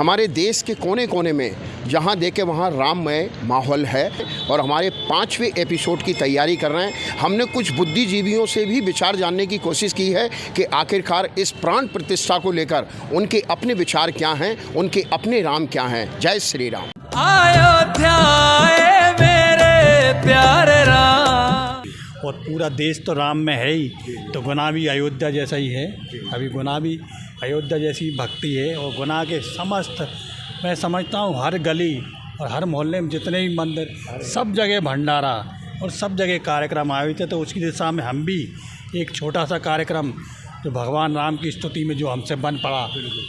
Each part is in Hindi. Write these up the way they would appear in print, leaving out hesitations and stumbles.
हमारे देश के कोने कोने में जहाँ देखे वहाँ राममय माहौल है और हमारे 5वें एपिसोड की तैयारी कर रहे हैं। हमने कुछ बुद्धिजीवियों से भी विचार जानने की कोशिश की है कि आखिरकार इस प्राण प्रतिष्ठा को लेकर उनके अपने विचार क्या हैं, उनके अपने राम क्या हैं। जय श्री राम। अयोध्या मेरे प्यारे राम। और पूरा देश तो राम में है ही, तो गुना भी अयोध्या जैसा ही है। अभी गुना भी अयोध्या जैसी भक्ति है और गुना के समस्त, मैं समझता हूँ, हर गली और हर मोहल्ले में जितने भी मंदिर, सब जगह भंडारा और सब जगह कार्यक्रम आयोजित है। तो उसकी दिशा में हम भी एक छोटा सा कार्यक्रम जो भगवान राम की स्तुति में जो हमसे बन पड़ा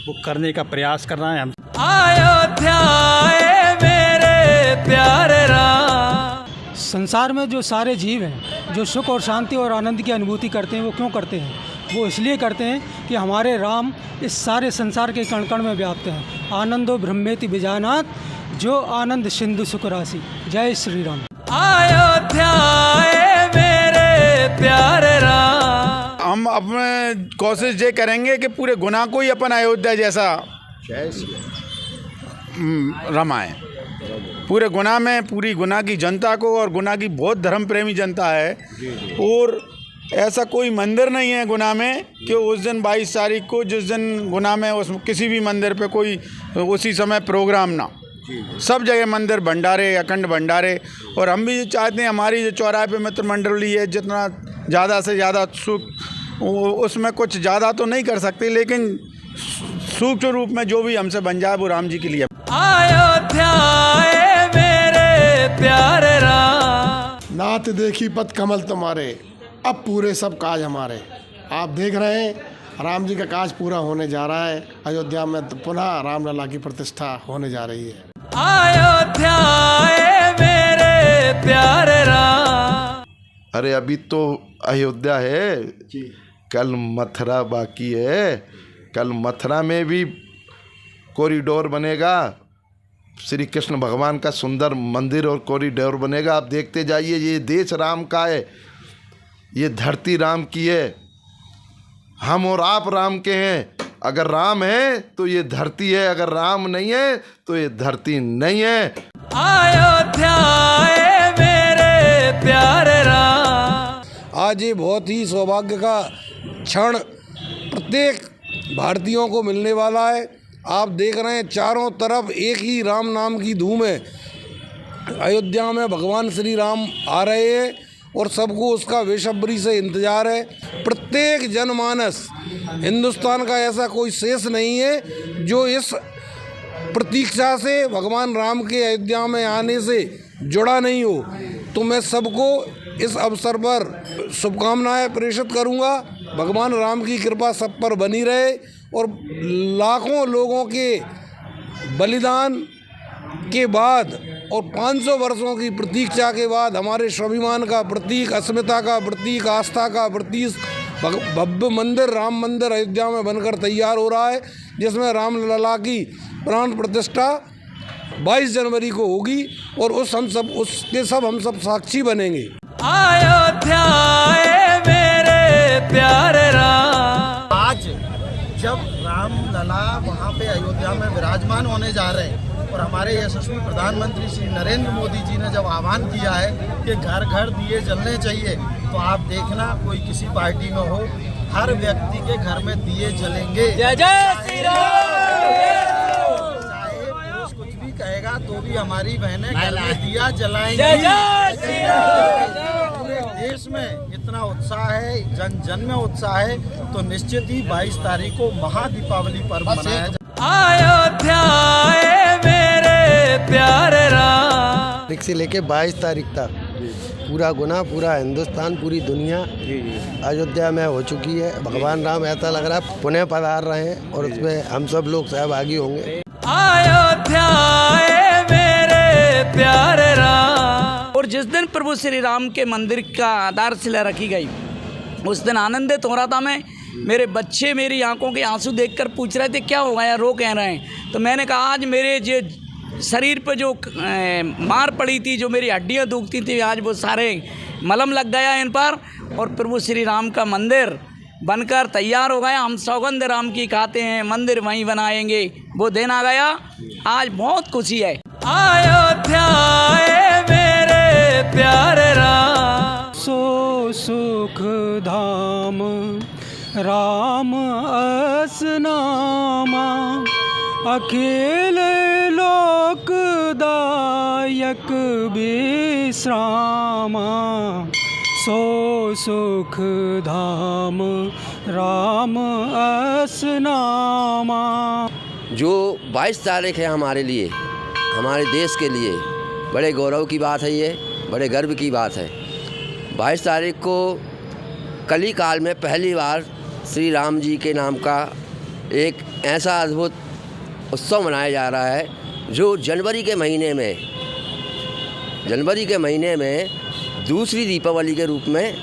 वो करने का प्रयास कर रहे हैं हम। अयोध्या मेरे प्यारे राम। संसार में जो सारे जीव हैं जो सुख और शांति और आनंद की अनुभूति करते हैं, वो क्यों करते हैं? वो इसलिए करते हैं कि हमारे राम इस सारे संसार के कण कण में व्याप्त हैं। आनंदो ब्रह्मेति विजानात, जो आनंद सिंधु सुख राशि। जय श्री राम। अयोध्या मेरे प्यारे राम। हम अपने कोशिश ये करेंगे कि पूरे गुना को ही अपन अयोध्या जैसा जय श्री रमाएं। पूरे गुना में पूरी गुना की जनता को, और गुना की बहुत धर्म प्रेमी जनता है, और ऐसा कोई मंदिर नहीं है गुना में कि उस दिन 22 तारीख को, जिस दिन गुना में उस किसी भी मंदिर पे कोई उसी समय प्रोग्राम ना। सब जगह मंदिर भंडारे, अखंड भंडारे। और हम भी चाहते हैं हमारी जो चौराहे पे मित्र मंडली है, जितना ज़्यादा से ज़्यादा सुख, उसमें कुछ ज़्यादा तो नहीं कर सकते, लेकिन सूक्ष्म रूप में जो भी हमसे बन जाए वो राम जी के लिए। अयोध्या मेरे प्यारे राम। नाथ देखी पद कमल तुम्हारे, अब पूरे सब काज हमारे। आप देख रहे हैं राम जी का काज पूरा होने जा रहा है। अयोध्या में पुनः रामलला की प्रतिष्ठा होने जा रही है। अयोध्या मेरे प्यारे राम। अरे अभी तो अयोध्या है, कल मथुरा बाकी है। कल मथुरा में भी कॉरिडोर बनेगा, श्री कृष्ण भगवान का सुंदर मंदिर और कॉरिडोर बनेगा। आप देखते जाइए, ये देश राम का है, ये धरती राम की है, हम और आप राम के हैं। अगर राम है तो ये धरती है, अगर राम नहीं है तो ये धरती नहीं है। अयोध्या मेरे प्यारे राम। आज ये बहुत ही सौभाग्य का क्षण प्रत्येक भारतीयों को मिलने वाला है। आप देख रहे हैं चारों तरफ एक ही राम नाम की धूम है। अयोध्या में भगवान श्री राम आ रहे हैं और सबको उसका बेसब्री से इंतज़ार है। प्रत्येक जनमानस, हिंदुस्तान का ऐसा कोई शेष नहीं है जो इस प्रतीक्षा से, भगवान राम के अयोध्या में आने से जुड़ा नहीं हो। तो मैं सबको इस अवसर पर शुभकामनाएं प्रेषित करूंगा। भगवान राम की कृपा सब पर बनी रहे और लाखों लोगों के बलिदान के बाद और 500 वर्षों की प्रतीक्षा के बाद हमारे स्वाभिमान का प्रतीक, अस्मिता का प्रतीक, आस्था का प्रतीक भव्य मंदिर, राम मंदिर अयोध्या में बनकर तैयार हो रहा है, जिसमें रामलला की प्राण प्रतिष्ठा 22 जनवरी को होगी और हम सब साक्षी बनेंगे। अयोध्या मेरे प्यारे राम। आज जब रामलला वहाँ पे अयोध्या में विराजमान होने जा रहे हैं और हमारे यशस्वी प्रधानमंत्री श्री नरेंद्र मोदी जी ने जब आह्वान किया है कि घर घर दिए जलने चाहिए, तो आप देखना कोई किसी पार्टी में हो, हर व्यक्ति के घर में दिए जलेंगे। जय जय श्री राम। चाहे पुरुष कुछ भी कहेगा तो भी हमारी बहनें घर में दिया जलाएंगी। जय जय श्री राम। पूरे देश में इतना उत्साह है, जन जन में उत्साह है, तो निश्चित ही 22 तारीख को महादीपावली पर्व मनाया जाए। अयोध्या मेरे प्यारे राम। से लेके 22 तारीख तक पूरा गुना, पूरा हिंदुस्तान, पूरी दुनिया अयोध्या में हो चुकी है। भगवान राम ऐसा लग रहा है पुनः पधार रहे हैं और उसमें हम सब लोग सहभागी होंगे। अयोध्या मेरे प्यारे राम। और जिस दिन प्रभु श्री राम के मंदिर का आधारशिला रखी गई, उस दिन आनंदित हो रहा था मैं। मेरे बच्चे मेरी आंखों के आंसू देखकर पूछ रहे थे क्या हो गया, रो कह रहे हैं। तो मैंने कहा आज मेरे जो शरीर पे जो मार पड़ी थी, जो मेरी हड्डियां दुखती थी, आज वो सारे मलहम लग गया इन पर। और प्रभु श्री राम का मंदिर बनकर तैयार हो गया। हम सौगंध राम की खाते हैं, मंदिर वहीं बनाएंगे, वो दिन आ गया। आज बहुत खुशी है। अयोध्या आए मेरे प्यारे राम। सो सुख धाम राम अस नामा, अखिल लोकदायक विश्रामा। सो सुख धाम राम अस नामा। जो 22 तारीख है हमारे लिए, हमारे देश के लिए बड़े गौरव की बात है, ये बड़े गर्व की बात है। 22 तारीख को कली काल में पहली बार श्री राम जी के नाम का एक ऐसा अद्भुत उत्सव मनाया जा रहा है, जो जनवरी के महीने में दूसरी दीपावली के रूप में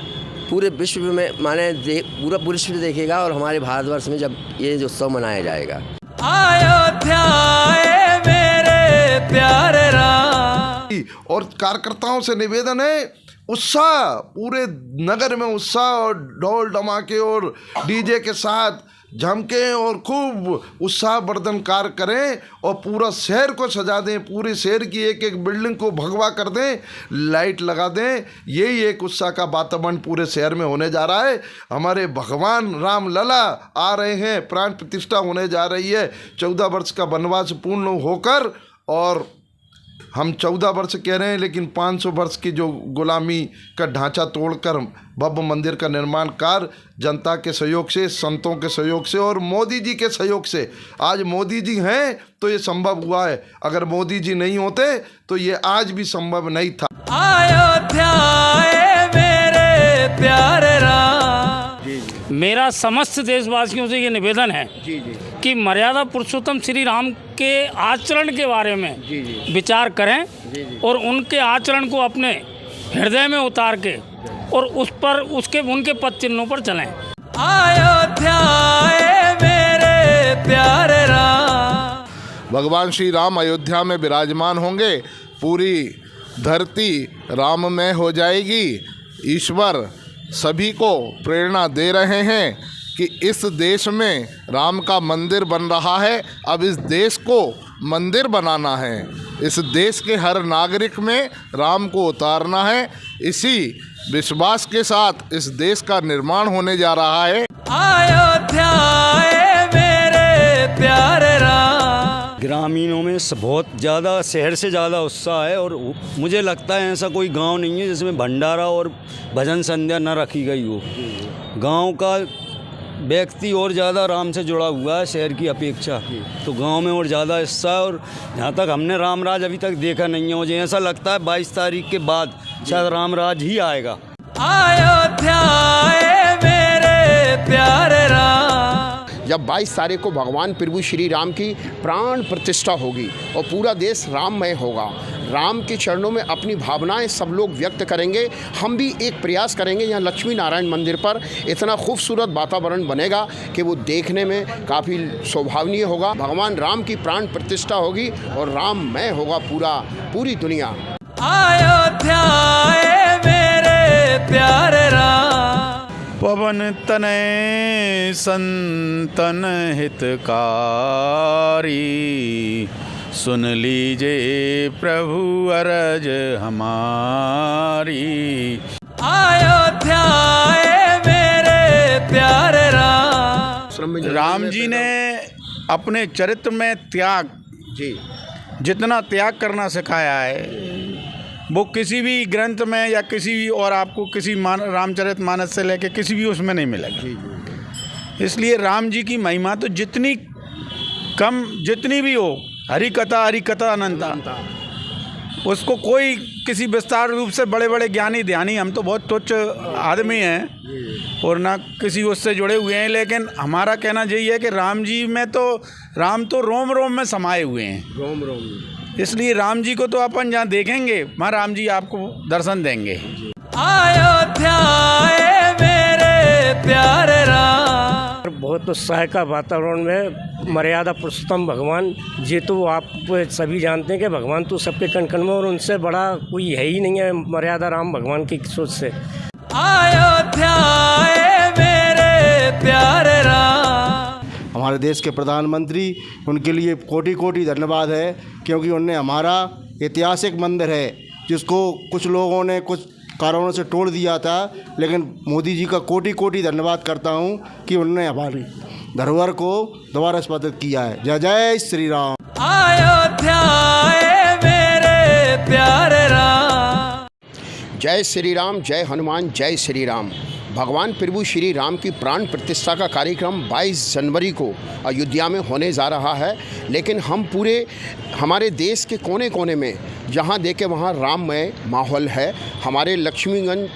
पूरे विश्व में पूरा विश्व देखेगा, और हमारे भारतवर्ष में जब ये उत्सव मनाया जाएगा। अयोध्या आए मेरे प्यारे राम। और कार्यकर्ताओं से निवेदन है, उत्साह पूरे नगर में उत्साह और ढोल धमाके और डीजे के साथ झमके और खूब उत्साहवर्धन कार्य करें और पूरा शहर को सजा दें, पूरे शहर की एक एक बिल्डिंग को भगवा कर दें, लाइट लगा दें। यही एक उत्साह का वातावरण पूरे शहर में होने जा रहा है। हमारे भगवान राम लला आ रहे हैं, प्राण प्रतिष्ठा होने जा रही है। 14 वर्ष का वनवास पूर्ण होकर, और हम 14 वर्ष कह रहे हैं लेकिन 500 वर्ष की जो गुलामी का ढांचा तोड़कर भव्य मंदिर का निर्माण कार्य जनता के सहयोग से, संतों के सहयोग से और मोदी जी के सहयोग से, आज मोदी जी हैं तो ये संभव हुआ है। अगर मोदी जी नहीं होते तो ये आज भी संभव नहीं था। अयोध्या आए मेरे प्यारे राम। मेरा समस्त देशवासियों से ये निवेदन है कि मर्यादा पुरुषोत्तम श्री राम के आचरण के बारे में विचार करें और उनके आचरण को अपने हृदय में उतार के और उनके पद चिन्हों पर चलें। अयोध्या आए मेरे प्यारे राम। भगवान श्री राम अयोध्या में विराजमान होंगे, पूरी धरती राममय हो जाएगी। ईश्वर सभी को प्रेरणा दे रहे हैं कि इस देश में राम का मंदिर बन रहा है, अब इस देश को मंदिर बनाना है, इस देश के हर नागरिक में राम को उतारना है। इसी विश्वास के साथ इस देश का निर्माण होने जा रहा है। अयोध्या आए मेरे प्यारे राम। ग्रामीणों में बहुत ज़्यादा, शहर से ज़्यादा उत्साह है, और मुझे लगता है ऐसा कोई गांव नहीं है जिसमें भंडारा और भजन संध्या न रखी गई हो। गांव का व्यक्ति और ज़्यादा राम से जुड़ा हुआ है शहर की अपेक्षा, तो गांव में और ज़्यादा हिस्सा है। और जहाँ तक हमने रामराज अभी तक देखा नहीं है, मुझे ऐसा लगता है 22 तारीख के बाद शायद रामराज ही आएगा। अयोध्या आए मेरे प्यारे राम। जब 22 तारीख को भगवान प्रभु श्री राम की प्राण प्रतिष्ठा होगी और पूरा देश राममय होगा, राम के चरणों में अपनी भावनाएं सब लोग व्यक्त करेंगे। हम भी एक प्रयास करेंगे, यहाँ लक्ष्मी नारायण मंदिर पर इतना खूबसूरत वातावरण बनेगा कि वो देखने में काफ़ी शोभावनीय होगा। भगवान राम की प्राण प्रतिष्ठा होगी और राममय होगा पूरी दुनिया। अयोध्या आए मेरे प्यारे राम। पवन तनय संतन हितकारी, सुन लीजिए प्रभु अरज हमारी। अयोध्या आए मेरे प्यारे राम। राम जी ने अपने चरित्र में त्याग, जितना त्याग करना सिखाया है वो किसी भी ग्रंथ में या किसी भी और आपको किसी रामचरितमानस से लेके किसी भी उसमें नहीं मिलेगा। इसलिए राम जी की महिमा तो जितनी भी हो, हरि कथा अनंता, उसको कोई किसी विस्तार रूप से बड़े बड़े ज्ञानी ध्यानी, हम तो बहुत तुच्छ आदमी हैं और ना किसी उससे जुड़े हुए हैं, लेकिन हमारा कहना यही है कि राम जी में तो राम तो रोम रोम में समाये हुए हैं, रोम रोम। इसलिए राम जी को तो अपन जहाँ देखेंगे वहाँ राम जी आपको दर्शन देंगे। अयोध्या आए मेरे प्यारे राम। बहुत उत्साह का वातावरण में मर्यादा पुरुषोत्तम भगवान जी तो आप सभी जानते हैं कि भगवान तो सबके कण कण में, और उनसे बड़ा कोई है ही नहीं है मर्यादा राम भगवान की सोच से। अयोध्या आए मेरे हमारे देश के प्रधानमंत्री, उनके लिए कोटि कोटि धन्यवाद है, क्योंकि उनने हमारा ऐतिहासिक मंदिर है जिसको कुछ लोगों ने कुछ कारणों से तोड़ दिया था, लेकिन मोदी जी का कोटि कोटि धन्यवाद करता हूं कि उन्होंने हमारी धरोहर को दोबारा स्थापित किया है। जय जय श्री राम। अयोध्या मेरे प्यारे राम। जय श्री राम, जय हनुमान, जय श्री राम। भगवान प्रभु श्री राम की प्राण प्रतिष्ठा का कार्यक्रम 22 जनवरी को अयोध्या में होने जा रहा है, लेकिन हम पूरे हमारे देश के कोने कोने में जहाँ देखें वहाँ राममय माहौल है। हमारे लक्ष्मीगंज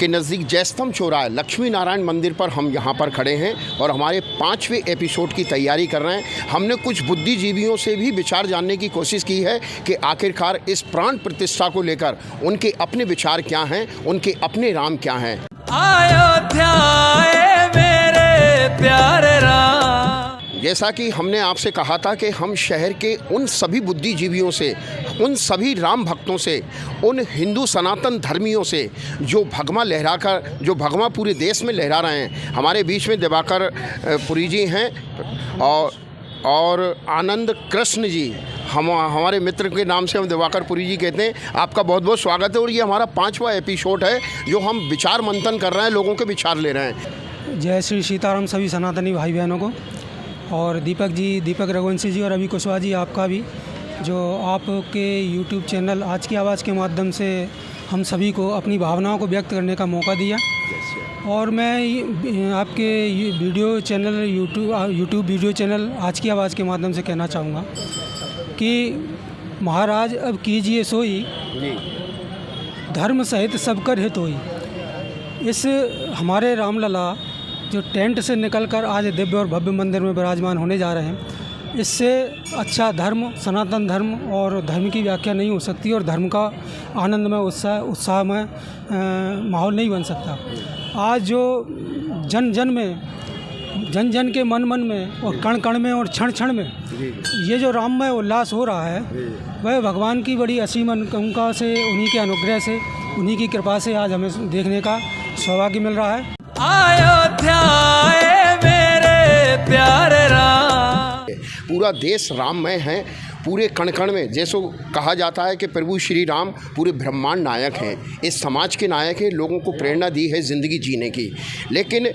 के नज़दीक जयस्तंभ चौराहे लक्ष्मी नारायण मंदिर पर हम यहाँ पर खड़े हैं और हमारे 5वें एपिसोड की तैयारी कर रहे हैं। हमने कुछ बुद्धिजीवियों से भी विचार जानने की कोशिश की है कि आखिरकार इस प्राण प्रतिष्ठा को लेकर उनके अपने विचार क्या हैं, उनके अपने राम क्या हैं। अयोध्या मेरे प्यारे राम। जैसा कि हमने आपसे कहा था कि हम शहर के उन सभी बुद्धिजीवियों से, उन सभी राम भक्तों से, उन हिंदू सनातन धर्मियों से जो भगवा पूरे देश में लहरा रहे हैं। हमारे बीच में दिवाकर पुरी जी हैं और आनंद कृष्ण जी, हमारे मित्र के नाम से हम दिवाकर पुरी जी कहते हैं। आपका बहुत बहुत स्वागत है और ये हमारा 5वां एपिसोड है जो हम विचार मंथन कर रहे हैं, लोगों के विचार ले रहे हैं। जय श्री सीताराम सभी सनातनी भाई बहनों को, और दीपक रघुवंशी जी और अभी कुशवाहा जी, आपका भी जो आपके यूट्यूब चैनल आज की आवाज़ के माध्यम से हम सभी को अपनी भावनाओं को व्यक्त करने का मौका दिया। और मैं आपके video channel YouTube video channel आज की आवाज़ के माध्यम से कहना चाहूँगा कि महाराज अब कीजिए सोई, धर्म सहित सब कर हित होई। इस हमारे रामलला जो टेंट से निकलकर आज दिव्य और भव्य मंदिर में विराजमान होने जा रहे हैं, इससे अच्छा धर्म, सनातन धर्म और धर्म की व्याख्या नहीं हो सकती और धर्म का आनंद में उत्साह में माहौल नहीं बन सकता। आज जो जन जन के मन में और कण कण में और क्षण क्षण में ये जो राममय उल्लास हो रहा है, वह भगवान की बड़ी असीम अनुकंपा से, उन्हीं के अनुग्रह से, उन्हीं की कृपा से आज हमें देखने का सौभाग्य मिल रहा है। अयोध्या मेरे प्यारे राम। पूरा देश राममय है, पूरे कण कण में। जैसो कहा जाता है कि प्रभु श्री राम पूरे ब्रह्मांड नायक हैं, इस समाज के नायक हैं, लोगों को प्रेरणा दी है ज़िंदगी जीने की। लेकिन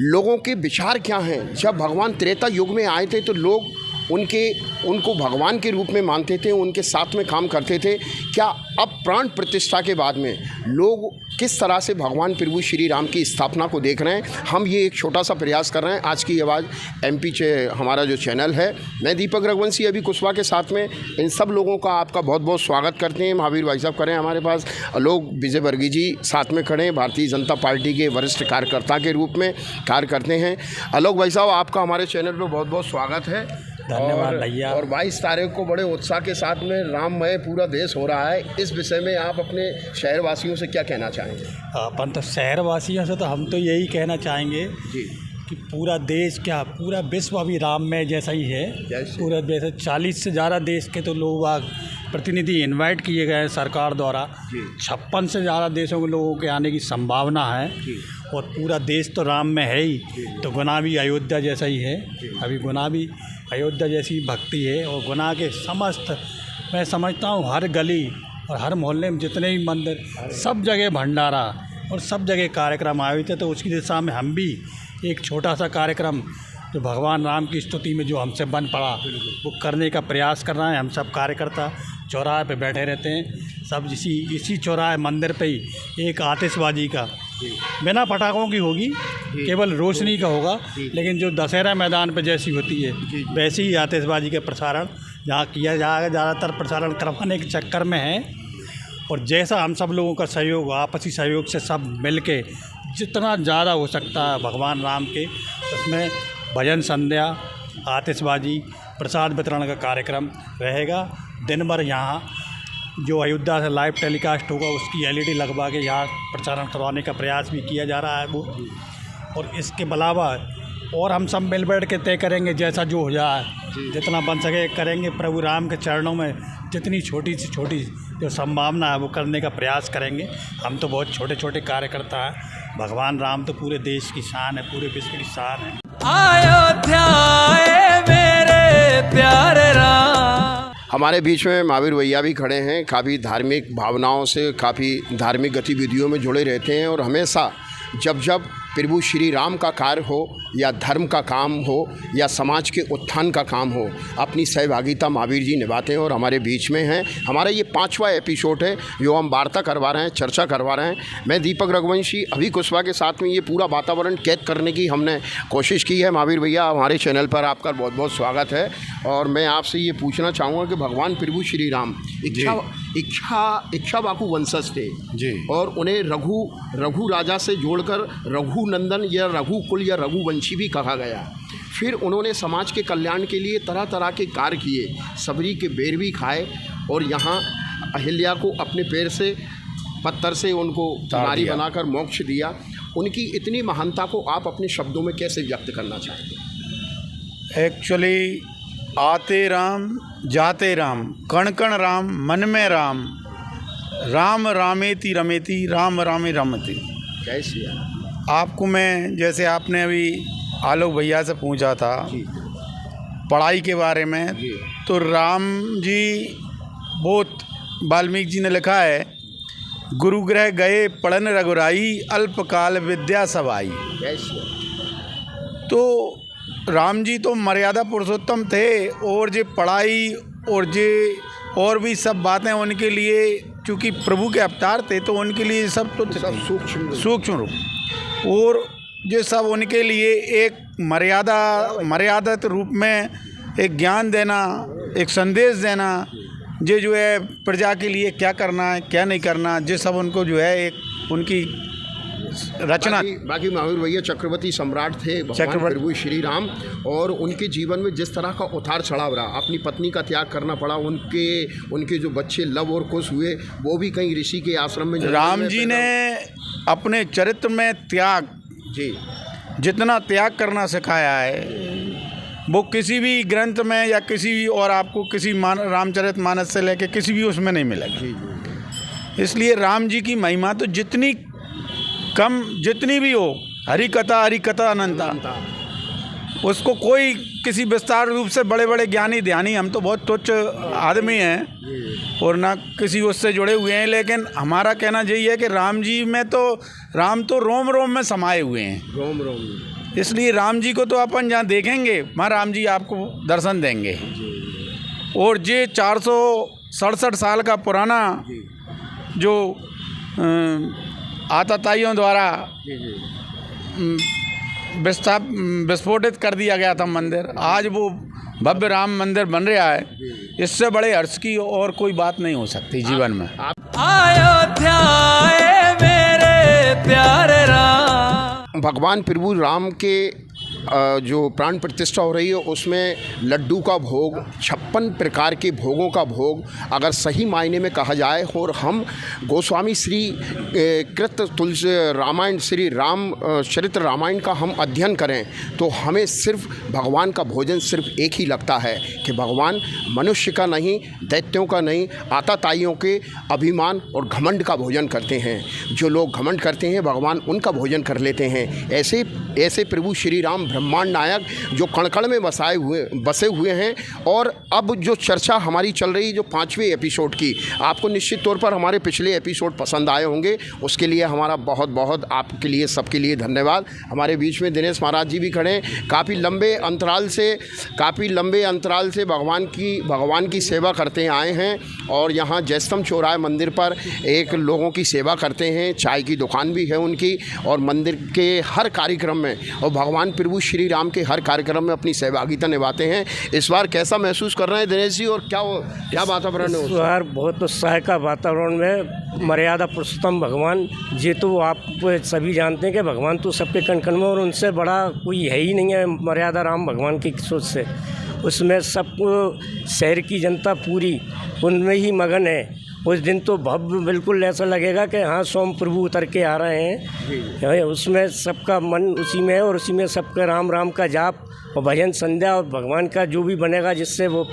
लोगों के विचार क्या हैं? जब भगवान त्रेता युग में आए थे तो लोग उनको भगवान के रूप में मानते थे, उनके साथ में काम करते थे। क्या अब प्राण प्रतिष्ठा के बाद में लोग किस तरह से भगवान प्रभु श्री राम की स्थापना को देख रहे हैं? हम ये एक छोटा सा प्रयास कर रहे हैं। आज की आवाज़ MP हमारा जो चैनल है, मैं दीपक रघुवंशी अभी कुशवाहा के साथ में इन सब लोगों का आपका बहुत बहुत स्वागत करते हैं। महावीर भाई साहब करें हमारे पास, लोग विजय वर्गीय जी साथ में खड़े हैं, भारतीय जनता पार्टी के वरिष्ठ कार्यकर्ता के रूप में कार्य करते हैं। आलोक भाई साहब, आपका हमारे चैनल पर बहुत बहुत स्वागत है। धन्यवाद भैया। और 22 तारीख को बड़े उत्साह के साथ में राममय पूरा देश हो रहा है। इस विषय में आप अपने शहरवासियों से क्या कहना चाहेंगे? अपन तो शहरवासियों से तो हम तो यही कहना चाहेंगे जी कि पूरा देश क्या, पूरा विश्व अभी राममय जैसा ही है। पूरा देश 40 से ज़्यादा देश के तो लोग प्रतिनिधि इनवाइट किए गए हैं सरकार द्वारा। 56 से ज़्यादा देशों के लोगों के आने की संभावना है और पूरा देश तो राम में है ही, तो गुना भी अयोध्या जैसा ही है। अभी गुना भी अयोध्या जैसी भक्ति है और गुना के समस्त, मैं समझता हूँ हर गली और हर मोहल्ले में जितने भी मंदिर, सब जगह भंडारा और सब जगह कार्यक्रम आयोजित है। तो उसकी दिशा में हम भी एक छोटा सा कार्यक्रम जो भगवान राम की स्तुति में जो हमसे बन पड़ा वो करने का प्रयास कर रहे हैं। हम सब कार्यकर्ता चौराहे पे बैठे रहते हैं, सब इसी चौराहे मंदिर पे ही एक आतिशबाजी का, बिना पटाखों की होगी, केवल रोशनी का होगा, लेकिन जो दशहरा मैदान पे जैसी होती है वैसी ही आतिशबाजी का प्रसारण जहाँ किया जाएगा। ज़्यादातर प्रसारण करवाने के चक्कर में है और जैसा हम सब लोगों का सहयोग, आपसी सहयोग से सब मिल के जितना ज़्यादा हो सकता है भगवान राम के, उसमें भजन संध्या, आतिशबाजी, प्रसाद वितरण का कार्यक्रम रहेगा। दिन भर यहाँ जो अयोध्या से लाइव टेलीकास्ट होगा उसकी LED लगवा के यहाँ प्रचारण करवाने का प्रयास भी किया जा रहा है वो। और इसके अलावा और हम सब मिल बैठ के तय करेंगे जैसा जो हो जाए, जितना बन सके करेंगे। प्रभु राम के चरणों में जितनी छोटी से छोटी जो संभावना है वो करने का प्रयास करेंगे। हम तो बहुत छोटे छोटे कार्यकर्ता हैं, भगवान राम तो पूरे देश की शान है, पूरे विश्व की शान है। अयोध्या अयोध्या आए मेरे प्यारे राम। हमारे बीच में महावीर भैया भी खड़े हैं, काफ़ी धार्मिक भावनाओं से, काफ़ी धार्मिक गतिविधियों में जुड़े रहते हैं और हमेशा जब जब प्रभु श्री राम का कार्य हो या धर्म का काम हो या समाज के उत्थान का काम हो, अपनी सहभागिता महावीर जी निभाते हैं और हमारे बीच में हैं। हमारा ये 5वां एपिसोड है जो हम वार्ता करवा रहे हैं, चर्चा करवा रहे हैं। मैं दीपक रघुवंशी, अभी कुशवाहा के साथ में ये पूरा वातावरण कैद करने की हमने कोशिश की है। महावीर भैया, हमारे चैनल पर आपका बहुत बहुत स्वागत है और मैं आपसे ये पूछना चाहूँगा कि भगवान प्रभु श्री राम इक्ष्वाकु वंशज थे जी, और उन्हें रघु राजा से जोड़कर रघुनंदन या रघुकुल या रघुवंशी भी कहा गया। फिर उन्होंने समाज के कल्याण के लिए तरह तरह के कार्य किए, सबरी के बेर भी खाए और यहाँ अहिल्या को अपने पैर से पत्थर से उनको नारी बनाकर मोक्ष दिया। उनकी इतनी महानता को आप अपने शब्दों में कैसे व्यक्त करना चाहते हैं? एक्चुअली आते राम जाते राम, कण कण राम, मन में राम, राम रामेति रमेति, राम रामे रमति। कैसे आपको मैं, जैसे आपने अभी आलोक भैया से पूछा था पढ़ाई के बारे में, तो राम जी बहुत वाल्मीकि जी ने लिखा है, गुरुग्रह गए पढ़न रघुराई, अल्पकाल विद्या सवाई। तो राम जी तो मर्यादा पुरुषोत्तम थे और जो पढ़ाई और भी सब बातें उनके लिए, चूँकि प्रभु के अवतार थे तो उनके लिए सब तो सूक्ष्म रूप, और जो सब उनके लिए एक मर्यादित रूप में एक ज्ञान देना, एक संदेश देना, जो है प्रजा के लिए क्या करना है क्या नहीं करना, जो सब उनको जो है एक उनकी रचना। बाकी महावीर भैया चक्रवर्ती सम्राट थे भगवान प्रभु श्री राम, और उनके जीवन में जिस तरह का उतार चढ़ाव रहा, अपनी पत्नी का त्याग करना पड़ा, उनके जो बच्चे लव और कुश हुए वो भी कहीं ऋषि के आश्रम में। राम जी ने अपने चरित्र में त्याग, जी, जितना त्याग करना सिखाया है वो किसी भी ग्रंथ में या किसी भी, और आपको किसी रामचरितमानस से लेके किसी भी उसमें नहीं मिलेगा। इसलिए राम जी की महिमा तो जितनी भी हो, हरि कथा अनंता, उसको कोई किसी विस्तार रूप से बड़े बड़े ज्ञानी ध्यानी, हम तो बहुत तुच्छ आदमी हैं और ना किसी उससे जुड़े हुए हैं, लेकिन हमारा कहना यही है कि राम जी में तो राम तो रोम रोम में समाये हुए हैं, रोम रोम में। इसलिए राम जी को तो अपन जहाँ देखेंगे वहाँ राम जी आपको दर्शन देंगे। और ये 467 साल का पुराना जो आतताइयों द्वारा विस्फोटित कर दिया गया था मंदिर, आज वो भव्य राम मंदिर बन रहा है। इससे बड़े हर्ष की और कोई बात नहीं हो सकती जीवन में। अयोध्या आए मेरे प्यारे राम। भगवान प्रभु राम के जो प्राण प्रतिष्ठा हो रही है उसमें लड्डू का भोग, 56 प्रकार के भोगों का भोग अगर सही मायने में कहा जाए, और हम गोस्वामी श्री कृत तुलसी रामायण श्री राम चरित्र रामायण का हम अध्ययन करें तो हमें सिर्फ भगवान का भोजन सिर्फ एक ही लगता है कि भगवान मनुष्य का नहीं, दैत्यों का नहीं, आताताइयों के अभिमान और घमंड का भोजन करते हैं। जो लोग घमंड करते हैं भगवान उनका भोजन कर लेते हैं। ऐसे प्रभु श्री राम ब्रह्मांड नायक जो कण-कण में बसे हुए हैं। और अब जो चर्चा हमारी चल रही जो 5वें एपिसोड की, आपको निश्चित तौर पर हमारे पिछले एपिसोड पसंद आए होंगे, उसके लिए हमारा बहुत बहुत आपके लिए सबके लिए धन्यवाद। हमारे बीच में दिनेश महाराज जी भी खड़े हैं, काफ़ी लंबे अंतराल से भगवान की सेवा करते आए हैं और यहाँ जयस्तंभ चौराहे मंदिर पर एक लोगों की सेवा करते हैं, चाय की दुकान भी है उनकी, और मंदिर के हर कार्यक्रम में और भगवान प्रभु श्री राम के हर कार्यक्रम में अपनी सहभागिता निभाते हैं। इस बार कैसा महसूस कर रहे हैं दिनेश जी, और क्या वातावरण है? इस बार बहुत उत्साह का वातावरण में मर्यादा पुरुषोत्तम भगवान जी, तो आप सभी जानते हैं कि भगवान तो सबके कण कण में, और उनसे बड़ा कोई है ही नहीं है मर्यादा राम भगवान की सोच से। उसमें सब शहर की जनता पूरी उनमें ही मगन है। उस दिन तो भव्य बिल्कुल ऐसा लगेगा कि हाँ सोम प्रभु उतर के आ रहे हैं। उसमें सबका मन उसी में है और उसी में सबका राम राम का जाप और भजन संध्या और भगवान का जो भी बनेगा जिससे वो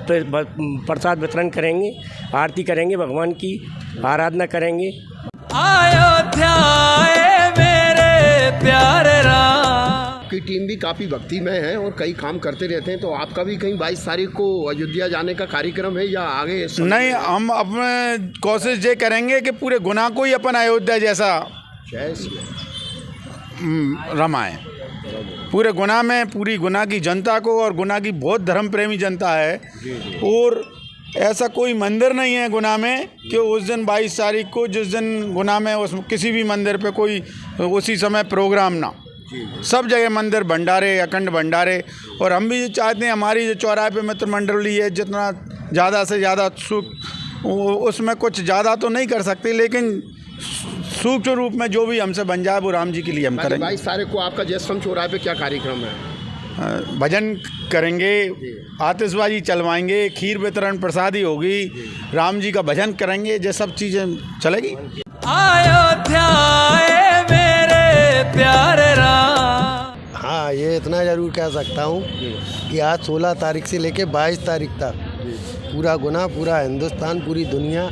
प्रसाद वितरण करेंगे, आरती करेंगे, भगवान की आराधना करेंगे। अयोध्या आए मेरे प्यारे राम। आपकी टीम भी काफ़ी भक्तिमय है और कई काम करते रहते हैं, तो आपका भी कहीं 22 तारीख को अयोध्या जाने का कार्यक्रम है या आगे? नहीं, हम अपने कोशिश ये करेंगे कि पूरे गुना को ही अपन अयोध्या जैसा रमाएं। पूरे गुना में पूरी गुना की जनता को, और गुना की बहुत धर्म प्रेमी जनता है, और ऐसा कोई मंदिर नहीं है गुना में कि उस दिन 22 तारीख को, जिस दिन गुना में उस किसी भी मंदिर पे कोई उसी समय प्रोग्राम ना। सब जगह मंदिर भंडारे, अखंड भंडारे। और हम भी चाहते हैं हमारी जो चौराहे पे मित्र मंडली है, जितना ज़्यादा से ज़्यादा उसमें कुछ ज़्यादा तो नहीं कर सकते, लेकिन सूक्ष्म रूप में जो भी हमसे बन जाए वो राम जी के लिए हम करेंगे। 22 तारीख को आपका जयस्तंभ चौराहे पे क्या कार्यक्रम है? भजन करेंगे, आतिशबाजी चलवाएंगे, खीर वितरण प्रसादी होगी, राम जी का भजन करेंगे, ये सब चीज़ें चलेगी। अयोध्या मेरे प्यारे राम। हाँ, ये इतना ज़रूर कह सकता हूँ कि आज 16 तारीख से लेके 22 तारीख तक पूरा गुना, पूरा हिंदुस्तान, पूरी दुनिया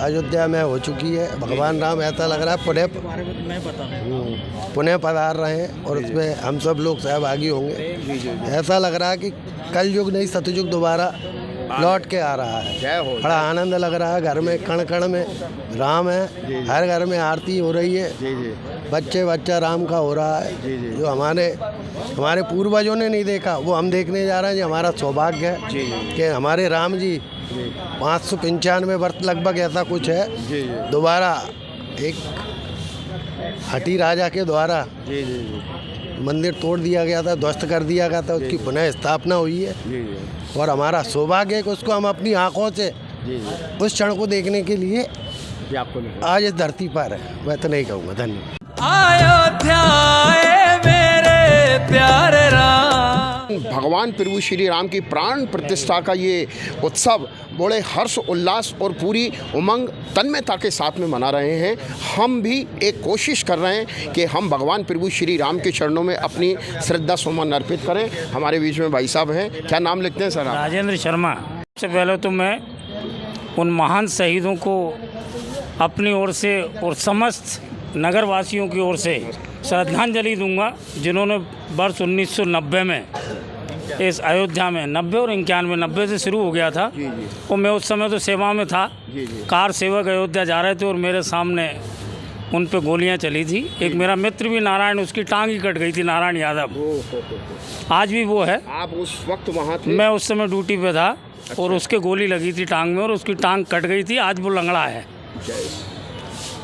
अयोध्या में हो चुकी है। भगवान राम ऐसा लग रहा है पुनः पधार रहे हैं, और उसमें हम सब लोग सहभागी होंगे। ऐसा लग रहा है कि कलयुग नहीं सतयुग दोबारा लौट के आ रहा है। बड़ा आनंद लग रहा है। घर में कण कण में राम है, हर घर में आरती हो रही है, बच्चा राम का हो रहा है। जो हमारे पूर्वजों ने नहीं देखा वो हम देखने जा रहे हैं। जो हमारा सौभाग्य है कि हमारे राम जी 595 वर्ष लगभग ऐसा कुछ है, दोबारा एक हठी राजा के द्वारा मंदिर तोड़ दिया गया था, ध्वस्त कर दिया गया था, उसकी पुनः स्थापना हुई है। और हमारा सौभाग्य है कि उसको हम अपनी आंखों से उस क्षण को देखने के लिए आज इस धरती पर है। मैं तो नहीं कहूँगा। धन्यवाद। अयोध्या मेरे प्यारे राम। भगवान प्रभु श्री राम की प्राण प्रतिष्ठा का ये उत्सव बड़े हर्ष उल्लास और पूरी उमंग तन्मयता के साथ में मना रहे हैं। हम भी एक कोशिश कर रहे हैं कि हम भगवान प्रभु श्री राम के चरणों में अपनी श्रद्धा सुमन अर्पित करें। हमारे बीच में भाई साहब हैं, क्या नाम लिखते हैं सर आप? राजेंद्र शर्मा। सबसे पहले तो मैं उन महान शहीदों को अपनी ओर से और समस्त नगरवासियों की ओर से श्रद्धांजलि दूंगा, जिन्होंने वर्ष 1990 में इस अयोध्या में 90 और 91 90 से शुरू हो गया था, और मैं उस समय तो सेवा में था। कार सेवक अयोध्या जा रहे थे और मेरे सामने उन पे गोलियां चली थी। एक मेरा मित्र भी नारायण, उसकी टांग ही कट गई थी, नारायण यादव। आज भी वो है। आप उस वक्त वहाँ थे? मैं उस समय ड्यूटी पे था। और उसके गोली लगी थी टांग में और उसकी टांग कट गई थी। आज वो लंगड़ा है।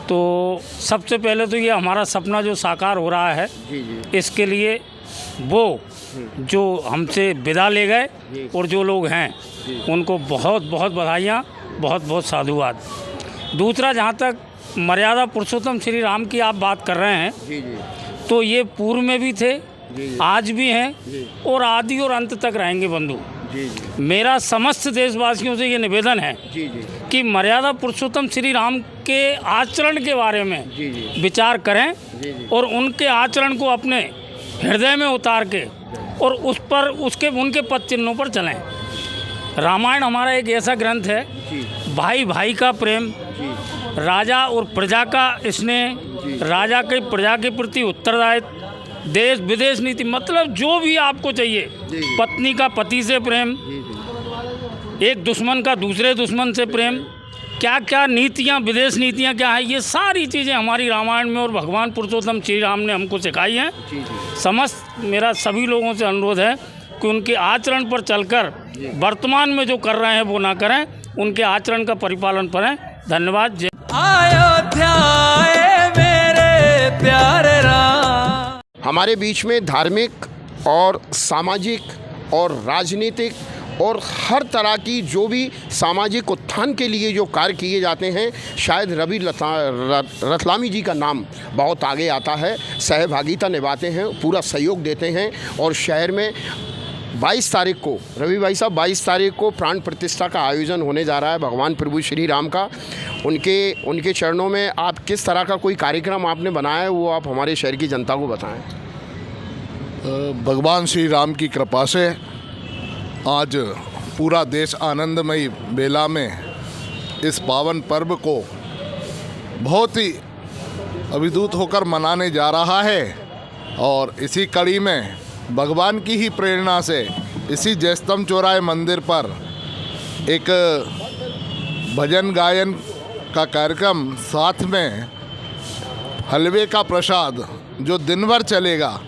तो सबसे पहले तो ये हमारा सपना जो साकार हो रहा है, इसके लिए वो जो हमसे विदा ले गए और जो लोग हैं उनको बहुत बहुत बधाइयाँ, बहुत बहुत साधुवाद। दूसरा, जहाँ तक मर्यादा पुरुषोत्तम श्री राम की आप बात कर रहे हैं, तो ये पूर्व में भी थे, आज भी हैं और आदि और अंत तक रहेंगे बंधु। मेरा समस्त देशवासियों से ये निवेदन है कि मर्यादा पुरुषोत्तम श्री राम के आचरण के बारे में विचार करें और उनके आचरण को अपने हृदय में उतार के और उस पर उनके पद चिन्हों पर चलें। रामायण हमारा एक ऐसा ग्रंथ है, भाई भाई का प्रेम, राजा और प्रजा का स्नेह, राजा के प्रजा के प्रति उत्तरदायित्व, देश विदेश नीति, मतलब जो भी आपको चाहिए, पत्नी का पति से प्रेम, एक दुश्मन का दूसरे दुश्मन से प्रेम, क्या क्या नीतियाँ, विदेश नीतियाँ क्या है, ये सारी चीज़ें हमारी रामायण में और भगवान पुरुषोत्तम श्री राम ने हमको सिखाई हैं। समस्त मेरा सभी लोगों से अनुरोध है कि उनके आचरण पर चलकर वर्तमान में जो कर रहे हैं वो ना करें, उनके आचरण का परिपालन करें। धन्यवाद। जय अयोध्या मेरे प्यारे राम। हमारे बीच में धार्मिक और सामाजिक और राजनीतिक और हर तरह की जो भी सामाजिक उत्थान के लिए जो कार्य किए जाते हैं, शायद रवि रतलामी जी का नाम बहुत आगे आता है। सहभागिता निभाते हैं, पूरा सहयोग देते हैं। और शहर में 22 तारीख को, रवि भाई साहब, 22 तारीख को प्राण प्रतिष्ठा का आयोजन होने जा रहा है भगवान प्रभु श्री राम का। उनके चरणों में आप किस तरह का कोई कार्यक्रम आपने बनाया है, वो आप हमारे शहर की जनता को बताएं। भगवान श्री राम की कृपा से आज पूरा देश आनंदमयी बेला में इस पावन पर्व को बहुत ही अभिभूत होकर मनाने जा रहा है। और इसी कड़ी में भगवान की ही प्रेरणा से इसी जयस्तंभ चौराहे मंदिर पर एक भजन गायन का कार्यक्रम, साथ में हलवे का प्रसाद जो दिन भर चलेगा,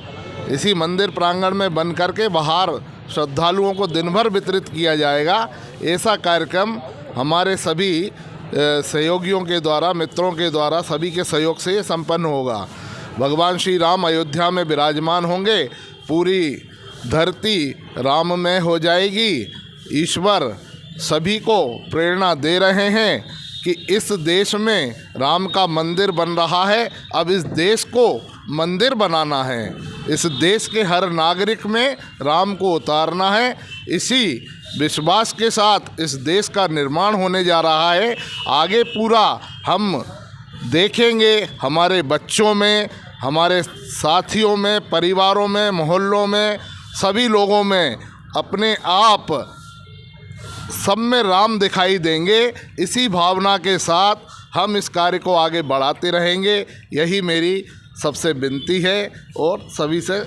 इसी मंदिर प्रांगण में बन करके बाहर श्रद्धालुओं को दिन भर वितरित किया जाएगा। ऐसा कार्यक्रम हमारे सभी सहयोगियों के द्वारा, मित्रों के द्वारा, सभी के सहयोग से ये संपन्न होगा। भगवान श्री राम अयोध्या में विराजमान होंगे, पूरी धरती राममय हो जाएगी। ईश्वर सभी को प्रेरणा दे रहे हैं कि इस देश में राम का मंदिर बन रहा है, अब इस देश को मंदिर बनाना है, इस देश के हर नागरिक में राम को उतारना है। इसी विश्वास के साथ इस देश का निर्माण होने जा रहा है। आगे पूरा हम देखेंगे, हमारे बच्चों में, हमारे साथियों में, परिवारों में, मोहल्लों में, सभी लोगों में अपने आप सब में राम दिखाई देंगे। इसी भावना के साथ हम इस कार्य को आगे बढ़ाते रहेंगे, यही मेरी सबसे विनती है और सभी से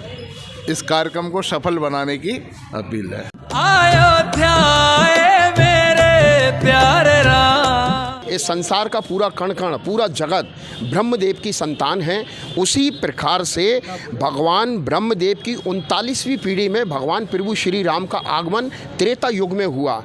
इस कार्यक्रम को सफल बनाने की अपील है। अयोध्या मेरे प्यारे राम। इस संसार का पूरा कण कण, पूरा जगत ब्रह्मदेव की संतान है। उसी प्रकार से भगवान ब्रह्मदेव की 39वीं पीढ़ी में भगवान प्रभु श्री राम का आगमन त्रेता युग में हुआ।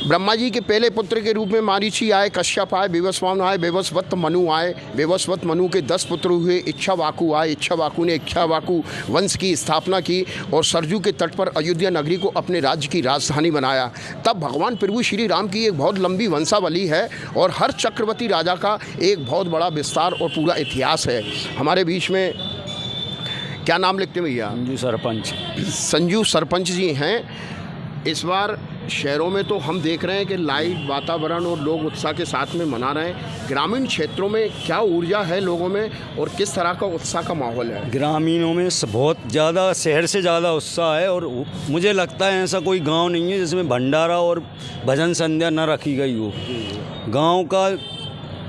ब्रह्मा जी के पहले पुत्र के रूप में मारीची आए, कश्यप आए, विवस्वान आए, विवस्वत मनु आए, विवस्वत मनु के 10 पुत्र हुए, इच्छावाकु आए, इच्छावाकु ने इच्छावाकु वंश की स्थापना की और सरजू के तट पर अयोध्या नगरी को अपने राज्य की राजधानी बनाया। तब भगवान प्रभु श्री राम की एक बहुत लंबी वंशावली है और हर चक्रवर्ती राजा का एक बहुत बड़ा विस्तार और पूरा इतिहास है। हमारे बीच में क्या नाम लिखते भैया? संजू सरपंच। संजू सरपंच जी हैं। इस बार शहरों में तो हम देख रहे हैं कि लाइट वातावरण और लोग उत्साह के साथ में मना रहे हैं। ग्रामीण क्षेत्रों में क्या ऊर्जा है लोगों में और किस तरह का उत्साह का माहौल है? ग्रामीणों में बहुत ज़्यादा, शहर से ज़्यादा उत्साह है और मुझे लगता है ऐसा कोई गांव नहीं है जिसमें भंडारा और भजन संध्या न रखी गई हो। गांव का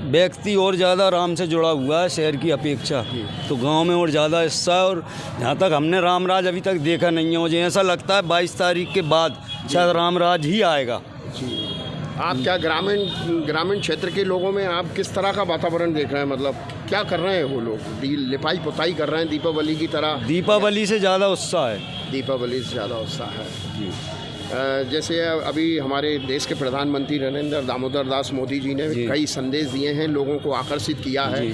व्यक्ति और ज़्यादा राम से जुड़ा हुआ है शहर की अपेक्षा, तो गांव में और ज़्यादा हिस्सा है। और जहाँ तक हमने रामराज अभी तक देखा नहीं है, मुझे ऐसा लगता है 22 तारीख के बाद शायद रामराज ही आएगा। आप क्या ग्रामीण क्षेत्र के लोगों में आप किस तरह का वातावरण देख रहे हैं? मतलब क्या कर रहे हैं वो लोग? लिपाई पुताई कर रहे हैं दीपावली की तरह? दीपावली से ज़्यादा उत्साह है। दीपावली से ज़्यादा उत्साह है जी। जैसे अभी हमारे देश के प्रधानमंत्री नरेंद्र दामोदर दास मोदी जी ने कई संदेश दिए हैं, लोगों को आकर्षित किया है,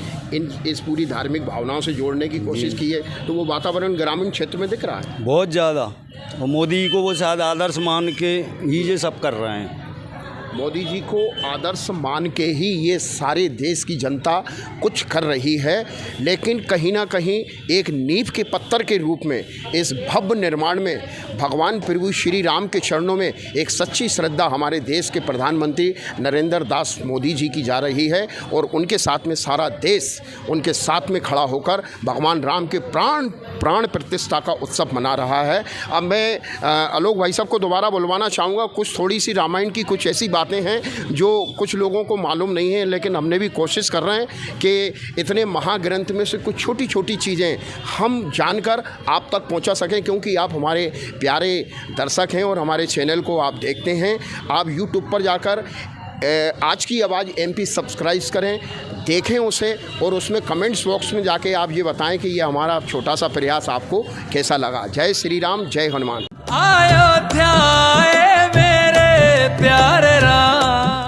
इस पूरी धार्मिक भावनाओं से जोड़ने की कोशिश की है, तो वो वातावरण ग्रामीण क्षेत्र में दिख रहा है बहुत ज़्यादा। और मोदी को वो शायद आदर्श मान के ही ये सब कर रहे हैं। मोदी जी को आदर्श मान के ही ये सारे देश की जनता कुछ कर रही है, लेकिन कहीं ना कहीं एक नींव के पत्थर के रूप में इस भव्य निर्माण में भगवान प्रभु श्री राम के चरणों में एक सच्ची श्रद्धा हमारे देश के प्रधानमंत्री नरेंद्र दास मोदी जी की जा रही है और उनके साथ में सारा देश उनके साथ में खड़ा होकर भगवान राम के प्राण प्रतिष्ठा का उत्सव मना रहा है। अब मैं आलोक भाई साहब को दोबारा बुलवाना चाहूँगा। कुछ थोड़ी सी रामायण की कुछ ऐसी बातें हैं जो कुछ लोगों को मालूम नहीं है, लेकिन हमने भी कोशिश कर रहे हैं कि इतने महाग्रंथ में से कुछ छोटी छोटी चीज़ें हम जानकर आप तक पहुंचा सकें, क्योंकि आप हमारे प्यारे दर्शक हैं और हमारे चैनल को आप देखते हैं। आप यूट्यूब पर जाकर आज की आवाज़ MP सब्सक्राइब करें, देखें उसे और उसमें कमेंट्स बॉक्स में जाके आप ये बताएं कि ये हमारा छोटा सा प्रयास आपको कैसा लगा। जय श्री राम, जय हनुमान। अयोध्या मेरे प्यारे राम।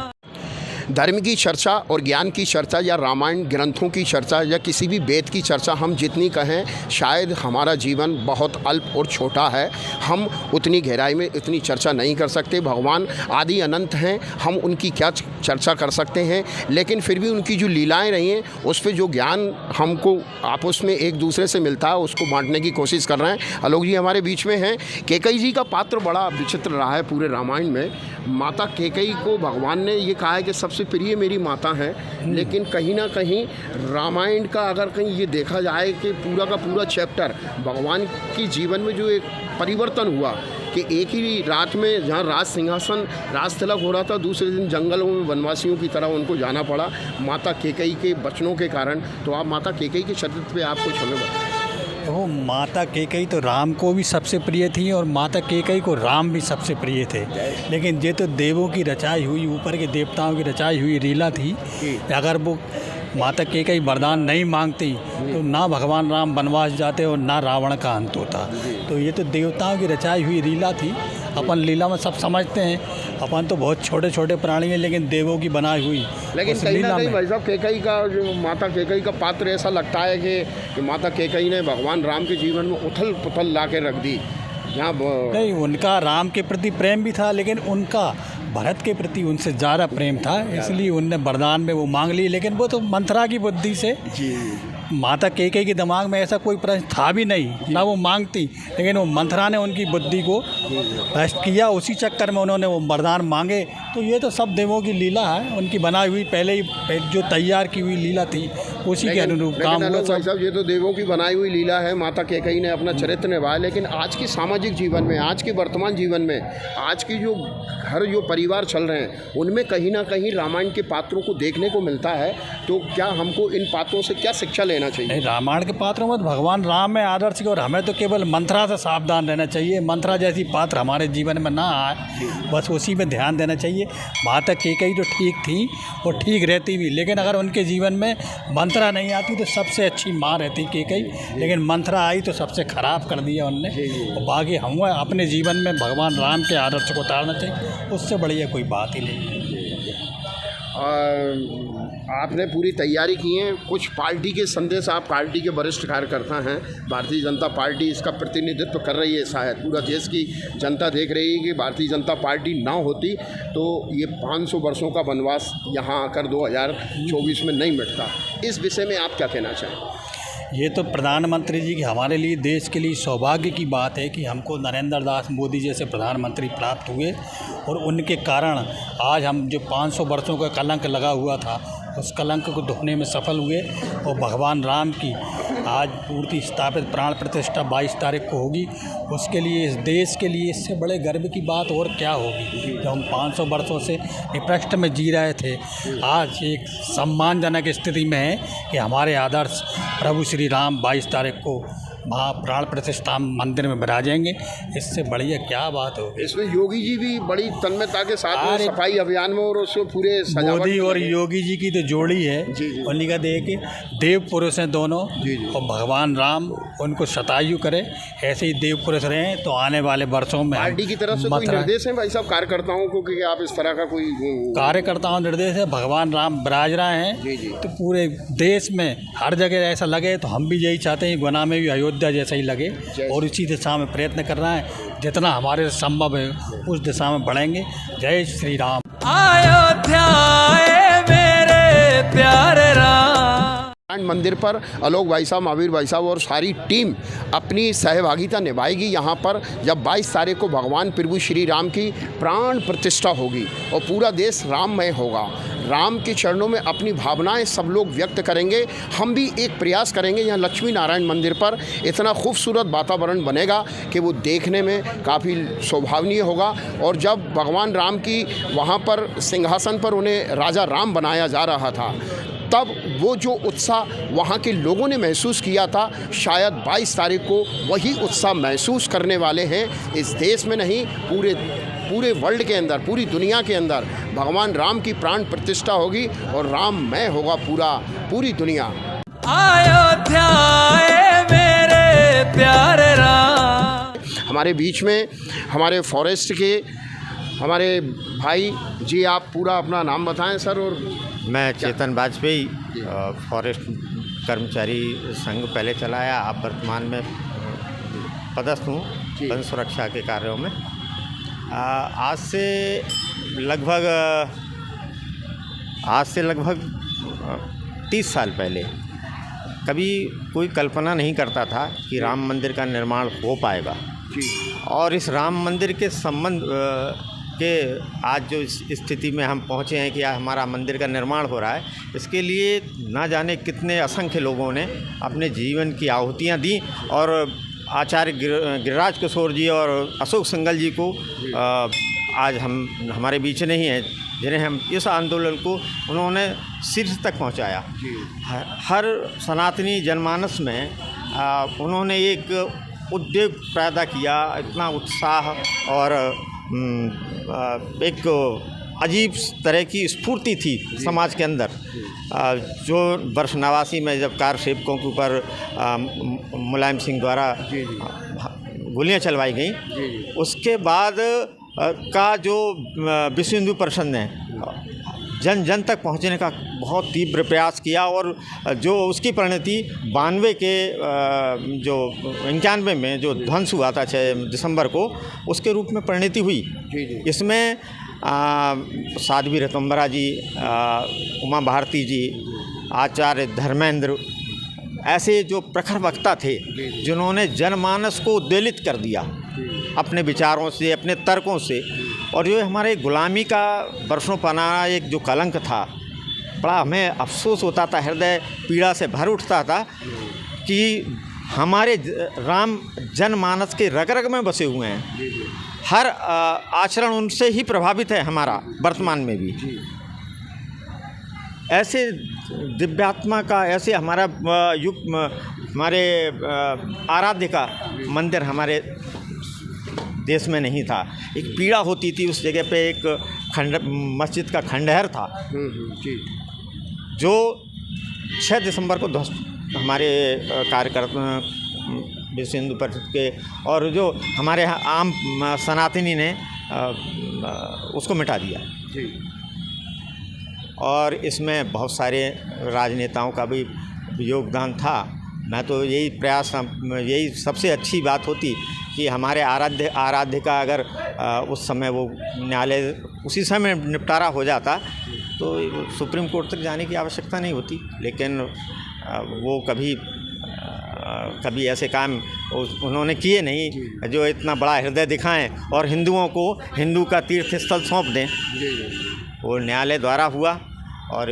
धर्म की चर्चा और ज्ञान की चर्चा या रामायण ग्रंथों की चर्चा या किसी भी वेद की चर्चा हम जितनी कहें, शायद हमारा जीवन बहुत अल्प और छोटा है, हम उतनी गहराई में इतनी चर्चा नहीं कर सकते। भगवान आदि अनंत हैं, हम उनकी क्या चर्चा कर सकते हैं, लेकिन फिर भी उनकी जो लीलाएं रही हैं उस पर जो ज्ञान हमको आपस में एक दूसरे से मिलता है उसको बांटने की कोशिश कर रहे हैं। आलोक जी हमारे बीच में हैं। कैकेयी जी का पात्र बड़ा विचित्र रहा है पूरे रामायण में। माता कैकेयी को भगवान ने ये कहा है कि सबसे प्रिय मेरी माता है, लेकिन कहीं ना कहीं रामायण का अगर कहीं ये देखा जाए कि पूरा का पूरा चैप्टर भगवान की जीवन में जो एक परिवर्तन हुआ कि एक ही रात में जहाँ राज सिंहासन राज तिलक हो रहा था, दूसरे दिन जंगलों में वनवासियों की तरह उनको जाना पड़ा माता कैकेयी के वचनों के कारण। तो आप माता कैकेयी के चरित्र पे आप कुछ हमें बताएं। वो माता कैकेयी तो राम को भी सबसे प्रिय थी और माता कैकेयी को राम भी सबसे प्रिय थे, लेकिन ये तो देवों की रचाई हुई, ऊपर के देवताओं की रचाई हुई लीला थी। अगर वो माता कैकेयी वरदान नहीं मांगती तो ना भगवान राम वनवास जाते और ना रावण का अंत होता। तो ये तो देवताओं की रचाई हुई लीला थी। अपन लीला में सब समझते हैं, अपन तो बहुत छोटे छोटे प्राणी हैं, लेकिन देवों की बनाई हुई लेकिन उस कहीं ना लीला कहीं में भाई साहब कैकेयी का जो माता कैकेयी का पात्र ऐसा लगता है कि माता कैकेयी ने भगवान राम के जीवन में उथल पुथल ला के रख दी। जहाँ नहीं, उनका राम के प्रति प्रेम भी था, लेकिन उनका भरत के प्रति उनसे ज़्यादा प्रेम था, इसलिए उनने वरदान में वो मांग ली। लेकिन वो तो मंथरा की बुद्धि से, माता कैकेयी के दिमाग में ऐसा कोई प्रश्न था भी नहीं, ना वो मांगती, लेकिन वो मंथरा ने उनकी बुद्धि को भ्रष्ट किया। उसी चक्कर में उन्होंने वो वरदान मांगे। तो ये तो सब देवों की लीला है, उनकी बनाई हुई पहले ही जो तैयार की हुई लीला थी उसी के अनुरूप काम हुआ। भाई साहब ये तो देवों की बनाई हुई लीला है, माता कैकेयी ने अपना चरित्र निभाया। लेकिन आज के सामाजिक जीवन में, आज के वर्तमान जीवन में, आज की जो घर जो परिवार चल रहे हैं, उनमें कहीं ना कहीं रामायण के पात्रों को देखने को मिलता है। तो क्या हमको इन पात्रों से क्या शिक्षा लेना चाहिए? रामायण के पात्रों में भगवान राम में आदर्श और हमें तो केवल मंथरा से सावधान रहना चाहिए। मंथरा जैसी पात्र हमारे जीवन में ना आए, बस उसी में ध्यान देना चाहिए। माता कैकेयी तो ठीक थी और ठीक रहती भी, लेकिन अगर उनके जीवन में मंथरा नहीं आती तो सबसे अच्छी माँ रहती कैकेयी, लेकिन मंथरा आई तो सबसे ख़राब कर दिया उनने। और बाकी हम अपने जीवन में भगवान राम के आदर्श को उतारना चाहिए, उससे बढ़िया कोई बात ही नहीं। आपने पूरी तैयारी की है, कुछ पार्टी के संदेश, आप पार्टी के वरिष्ठ कार्यकर्ता हैं, भारतीय जनता पार्टी इसका प्रतिनिधित्व कर रही है, शायद पूरा देश की जनता देख रही है कि भारतीय जनता पार्टी ना होती तो ये 500 वर्षों का वनवास यहाँ आकर 2024 में नहीं मिटता। इस विषय में आप क्या कहना चाहें? ये तो प्रधानमंत्री जी की हमारे लिए, देश के लिए सौभाग्य की बात है कि हमको नरेंद्र दास मोदी जैसे प्रधानमंत्री प्राप्त हुए, और उनके कारण आज हम जो 500 वर्षों का कलंक लगा हुआ था उस कलंक को धोने में सफल हुए। और भगवान राम की आज मूर्ति स्थापित प्राण प्रतिष्ठा 22 तारीख को होगी। उसके लिए, इस देश के लिए इससे बड़े गर्व की बात और क्या होगी। जब हम 500 वर्षों से विपक्ष में जी रहे थे, आज एक सम्मानजनक स्थिति में है कि हमारे आदर्श प्रभु श्री राम 22 तारीख को वहाँ प्राण प्रतिष्ठा मंदिर में विराजेंगे। इससे बढ़िया क्या बात होगी। इसमें योगी जी भी बड़ी तन्मयता के साथ में सफाई अभियान में और उसको पूरे मोदी और योगी जी की तो जोड़ी है, उन्हीं का देख देव पुरुष हैं दोनों। और भगवान राम उनको शतायु करे, ऐसे ही देव पुरुष रहे तो आने वाले वर्षों में पार्टी की तरफ से कोई निर्देश है भाई साहब कार्यकर्ताओं को कि आप इस तरह का कोई? कार्यकर्ताओं निर्देश है, भगवान राम विराज रहे हैं तो पूरे देश में हर जगह ऐसा लगे। तो हम भी यही चाहते हैं गुना में भी अयोध्या जैसा ही लगे, और इसी दिशा में प्रयत्न कर रहे हैं। जितना हमारे संभव है उस दिशा में बढ़ेंगे। जय श्री राम। अयोध्या मेरे प्यारे राम। मंदिर पर आलोक भाई साहब, महावीर भाई साहब और सारी टीम अपनी सहभागिता निभाएगी यहाँ पर, जब 22 तारीख को भगवान प्रभु श्री राम की प्राण प्रतिष्ठा होगी और पूरा देश राममय होगा। राम के चरणों में अपनी भावनाएं सब लोग व्यक्त करेंगे। हम भी एक प्रयास करेंगे, यहाँ लक्ष्मी नारायण मंदिर पर इतना खूबसूरत वातावरण बनेगा कि वो देखने में काफ़ी शोभावनीय होगा। और जब भगवान राम की वहाँ पर सिंहासन पर उन्हें राजा राम बनाया जा रहा था, तब वो जो उत्साह वहाँ के लोगों ने महसूस किया था, शायद 22 तारीख को वही उत्साह महसूस करने वाले हैं। इस देश में नहीं, पूरे वर्ल्ड के अंदर, पूरी दुनिया के अंदर भगवान राम की प्राण प्रतिष्ठा होगी और राममय होगा पूरी दुनिया। अयोध्या मेरे प्यारे राम। हमारे बीच में हमारे फॉरेस्ट के हमारे भाई जी, आप पूरा अपना नाम बताएं सर। और मैं चेतन वाजपेयी, फॉरेस्ट कर्मचारी संघ पहले चलाया, अब वर्तमान में पदस्थ हूँ वन सुरक्षा के कार्यों में। आज से लगभग 30 साल पहले कभी कोई कल्पना नहीं करता था कि राम मंदिर का निर्माण हो पाएगा। और इस राम मंदिर के संबंध के आज जो इस स्थिति में हम पहुँचे हैं कि आज हमारा मंदिर का निर्माण हो रहा है, इसके लिए ना जाने कितने असंख्य लोगों ने अपने जीवन की आहुतियाँ दी। और आचार्य गिरिराज किशोर जी और अशोक सिंघल जी को आज हमारे बीच नहीं है, जिन्हें हम इस आंदोलन को उन्होंने शीर्ष तक पहुंचाया। हर सनातनी जनमानस में उन्होंने एक उद्योग पैदा किया, इतना उत्साह और एक अजीब तरह की स्फूर्ति थी समाज के अंदर। जो वर्ष 89 में जब कार सेवकों के ऊपर मुलायम सिंह द्वारा गोलियां चलवाई गई, उसके बाद का जो विश्व हिंदू परिषद ने जन जन तक पहुंचने का बहुत तीव्र प्रयास किया और जो उसकी परिणति 92 के जो 91 में जो ध्वंस हुआ था 6 दिसंबर को, उसके रूप में परिणति हुई। इसमें साध्वी ऋतंबरा जी, उमा भारती जी, आचार्य धर्मेंद्र, ऐसे जो प्रखर वक्ता थे जिन्होंने जनमानस को उद्वेलित कर दिया अपने विचारों से, अपने तर्कों से। और जो हमारे गुलामी का बरसों पुराना एक जो कलंक था, बड़ा हमें अफसोस होता था, हृदय पीड़ा से भर उठता था कि हमारे राम जनमानस के रग रग में बसे हुए हैं। हर आचरण उनसे ही प्रभावित है हमारा वर्तमान में भी। ऐसे दिव्यात्मा का, ऐसे हमारा युग, हमारे आराध्य का मंदिर हमारे देश में नहीं था। एक पीड़ा होती थी उस जगह पे, एक मस्जिद का खंडहर था जो 6 दिसंबर को हमारे कार्यकर्ता विश्व हिंदू परिषद के और जो हमारे यहाँ आम सनातनी ने उसको मिटा दिया। और इसमें बहुत सारे राजनेताओं का भी योगदान था। मैं तो यही प्रयास, यही सबसे अच्छी बात होती कि हमारे आराध्य का अगर उस समय वो न्यायालय उसी समय निपटारा हो जाता तो सुप्रीम कोर्ट तक जाने की आवश्यकता नहीं होती। लेकिन वो कभी ऐसे काम उन्होंने किए नहीं जो इतना बड़ा हृदय दिखाएं और हिंदुओं को हिंदू का तीर्थ स्थल सौंप दें। वो न्यायालय द्वारा हुआ और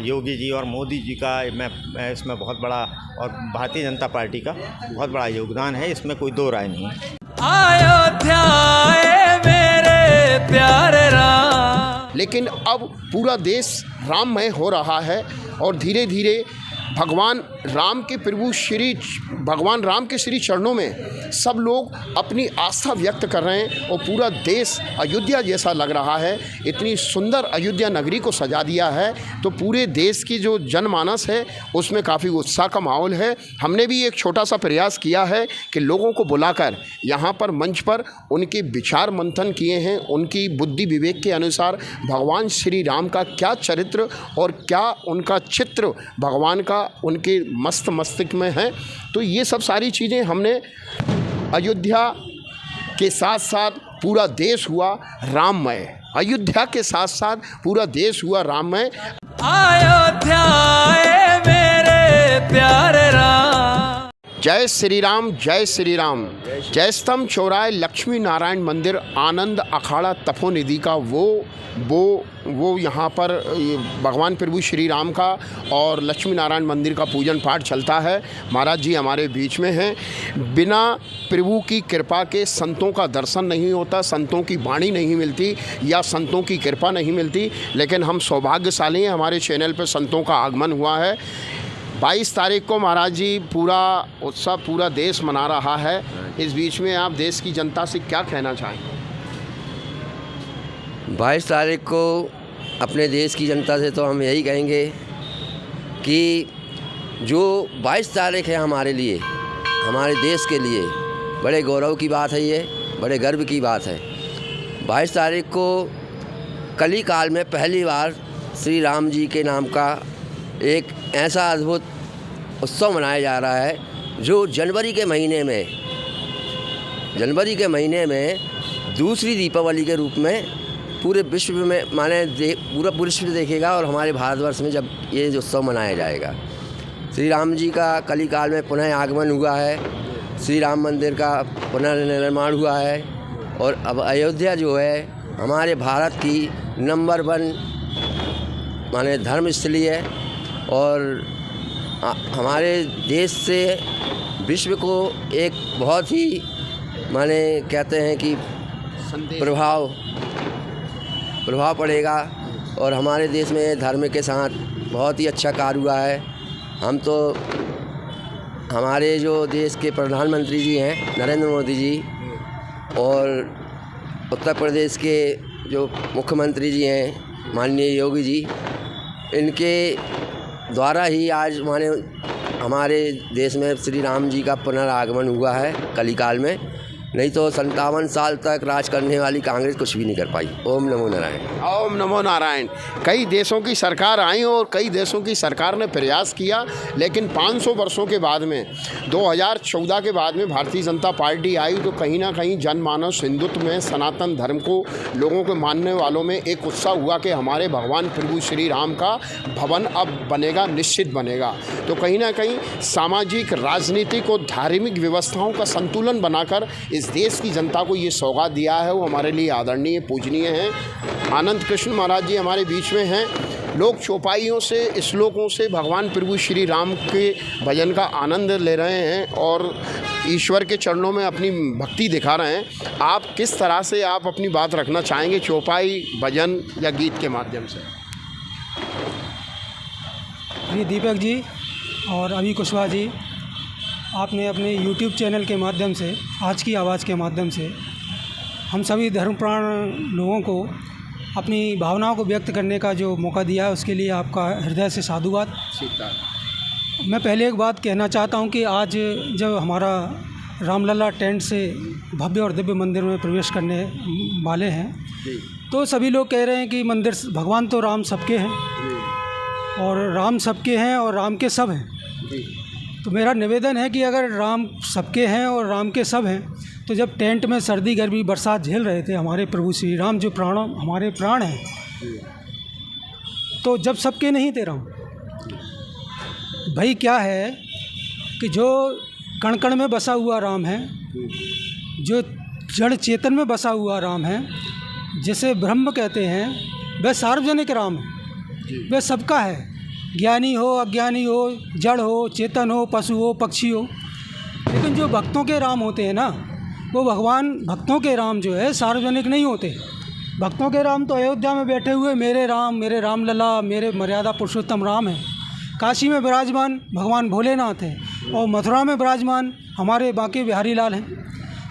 योगी जी और मोदी जी का मैं इसमें बहुत बड़ा, और भारतीय जनता पार्टी का बहुत बड़ा योगदान है, इसमें कोई दो राय नहीं। अयोध्या मेरे प्यारे राम। लेकिन अब पूरा देश राममय हो रहा है और धीरे धीरे भगवान राम के श्री चरणों में सब लोग अपनी आस्था व्यक्त कर रहे हैं और पूरा देश अयोध्या जैसा लग रहा है। इतनी सुंदर अयोध्या नगरी को सजा दिया है तो पूरे देश की जो जनमानस है उसमें काफ़ी उत्साह का माहौल है। हमने भी एक छोटा सा प्रयास किया है कि लोगों को बुलाकर यहाँ पर मंच पर उनके विचार मंथन किए हैं। उनकी बुद्धि विवेक के अनुसार भगवान श्री राम का क्या चरित्र और क्या उनका चित्र भगवान का उनके मस्तिष्क में है। तो ये सब सारी चीज़ें हमने अयोध्या के साथ साथ पूरा देश हुआ राममय, अयोध्या के साथ साथ पूरा देश हुआ राममय। अयोध्या मेरे प्यारे राम। जय श्री राम, जय श्री राम। जय स्तंभ चौराहे लक्ष्मी नारायण मंदिर आनंद अखाड़ा तपोनिधि का वो यहाँ पर भगवान प्रभु श्री राम का और लक्ष्मी नारायण मंदिर का पूजन पाठ चलता है। महाराज जी हमारे बीच में हैं। बिना प्रभु की कृपा के संतों का दर्शन नहीं होता, संतों की वाणी नहीं मिलती या संतों की कृपा नहीं मिलती। लेकिन हम सौभाग्यशाली हैं, हमारे चैनल पर संतों का आगमन हुआ है। 22 तारीख को महाराज जी पूरा उत्सव पूरा देश मना रहा है। इस बीच में आप देश की जनता से क्या कहना चाहेंगे? 22 तारीख को अपने देश की जनता से तो हम यही कहेंगे कि जो 22 तारीख है हमारे लिए, हमारे देश के लिए बड़े गौरव की बात है, ये बड़े गर्व की बात है। 22 तारीख को कली काल में पहली बार श्री राम जी के नाम का एक ऐसा अद्भुत उत्सव मनाया जा रहा है जो जनवरी के महीने में दूसरी दीपावली के रूप में पूरे विश्व में पूरा विश्व देखेगा और हमारे भारतवर्ष में जब ये उत्सव मनाया जाएगा। श्री राम जी का कली काल में पुनः आगमन हुआ है, श्री राम मंदिर का पुनर्निर्माण हुआ है और अब अयोध्या जो है हमारे भारत की नंबर 1 धर्म स्थली है और हमारे देश से विश्व को एक बहुत ही कहते हैं कि प्रभाव पड़ेगा और हमारे देश में धर्म के साथ बहुत ही अच्छा कार्य हुआ है। हम तो हमारे जो देश के प्रधानमंत्री जी हैं नरेंद्र मोदी जी और उत्तर प्रदेश के जो मुख्यमंत्री जी हैं माननीय योगी जी, इनके द्वारा ही आज हमारे देश में श्री राम जी का पुनरागमन हुआ है कलिकाल में। नहीं तो 57 साल तक राज करने वाली कांग्रेस कुछ भी नहीं कर पाई। ओम नमो नारायण। ओम नमो नारायण। कई देशों की सरकार आई और कई देशों की सरकार ने प्रयास किया, लेकिन 500 वर्षों के बाद में 2014 के बाद में भारतीय जनता पार्टी आई तो कहीं ना कहीं जनमानस हिंदुत्व में सनातन धर्म को लोगों को मानने वालों में एक उत्साह हुआ कि हमारे भगवान प्रभु श्री राम का भवन अब बनेगा, निश्चित बनेगा। तो कहीं ना कहीं सामाजिक, राजनीतिक और धार्मिक व्यवस्थाओं का संतुलन बनाकर इस देश की जनता को ये सौगात दिया है, वो हमारे लिए आदरणीय, पूजनीय हैं। आनंद कृष्ण महाराज जी हमारे बीच में हैं। लोग चौपाइयों से, श्लोकों से भगवान प्रभु श्री राम के भजन का आनंद ले रहे हैं और ईश्वर के चरणों में अपनी भक्ति दिखा रहे हैं। आप किस तरह से आप अपनी बात रखना चाहेंगे चौपाई, भजन या गीत के माध्यम से? जी दीपक जी और अभी कुशवाहा जी, आपने अपने YouTube चैनल के माध्यम से, आज की आवाज़ के माध्यम से हम सभी धर्मप्राण लोगों को अपनी भावनाओं को व्यक्त करने का जो मौका दिया है, उसके लिए आपका हृदय से साधुवाद। मैं पहले एक बात कहना चाहता हूं कि आज जब हमारा रामलला टेंट से भव्य और दिव्य मंदिर में प्रवेश करने वाले हैं, तो सभी लोग कह रहे हैं कि मंदिर, भगवान तो राम सबके हैं और राम सबके हैं और राम के सब हैं। तो मेरा निवेदन है कि अगर राम सबके हैं और राम के सब हैं, तो जब टेंट में सर्दी गर्मी बरसात झेल रहे थे हमारे प्रभु श्री राम, जो हमारे प्राण हैं, तो जब सबके नहीं थे राम, भाई क्या है कि जो कण कण में बसा हुआ राम है, जो जड़ चेतन में बसा हुआ राम है, जिसे ब्रह्म कहते हैं, वह सार्वजनिक राम है, वह सबका है। ज्ञानी हो, अज्ञानी हो, जड़ हो, चेतन हो, पशु हो, पक्षी हो। लेकिन जो भक्तों के राम होते हैं ना, वो भगवान भक्तों के राम जो है सार्वजनिक नहीं होते। भक्तों के राम तो अयोध्या में बैठे हुए मेरे राम लला, मेरे मर्यादा पुरुषोत्तम राम हैं। काशी में विराजमान भगवान भोलेनाथ हैं और मथुरा में विराजमान हमारे बांके बिहारी लाल हैं।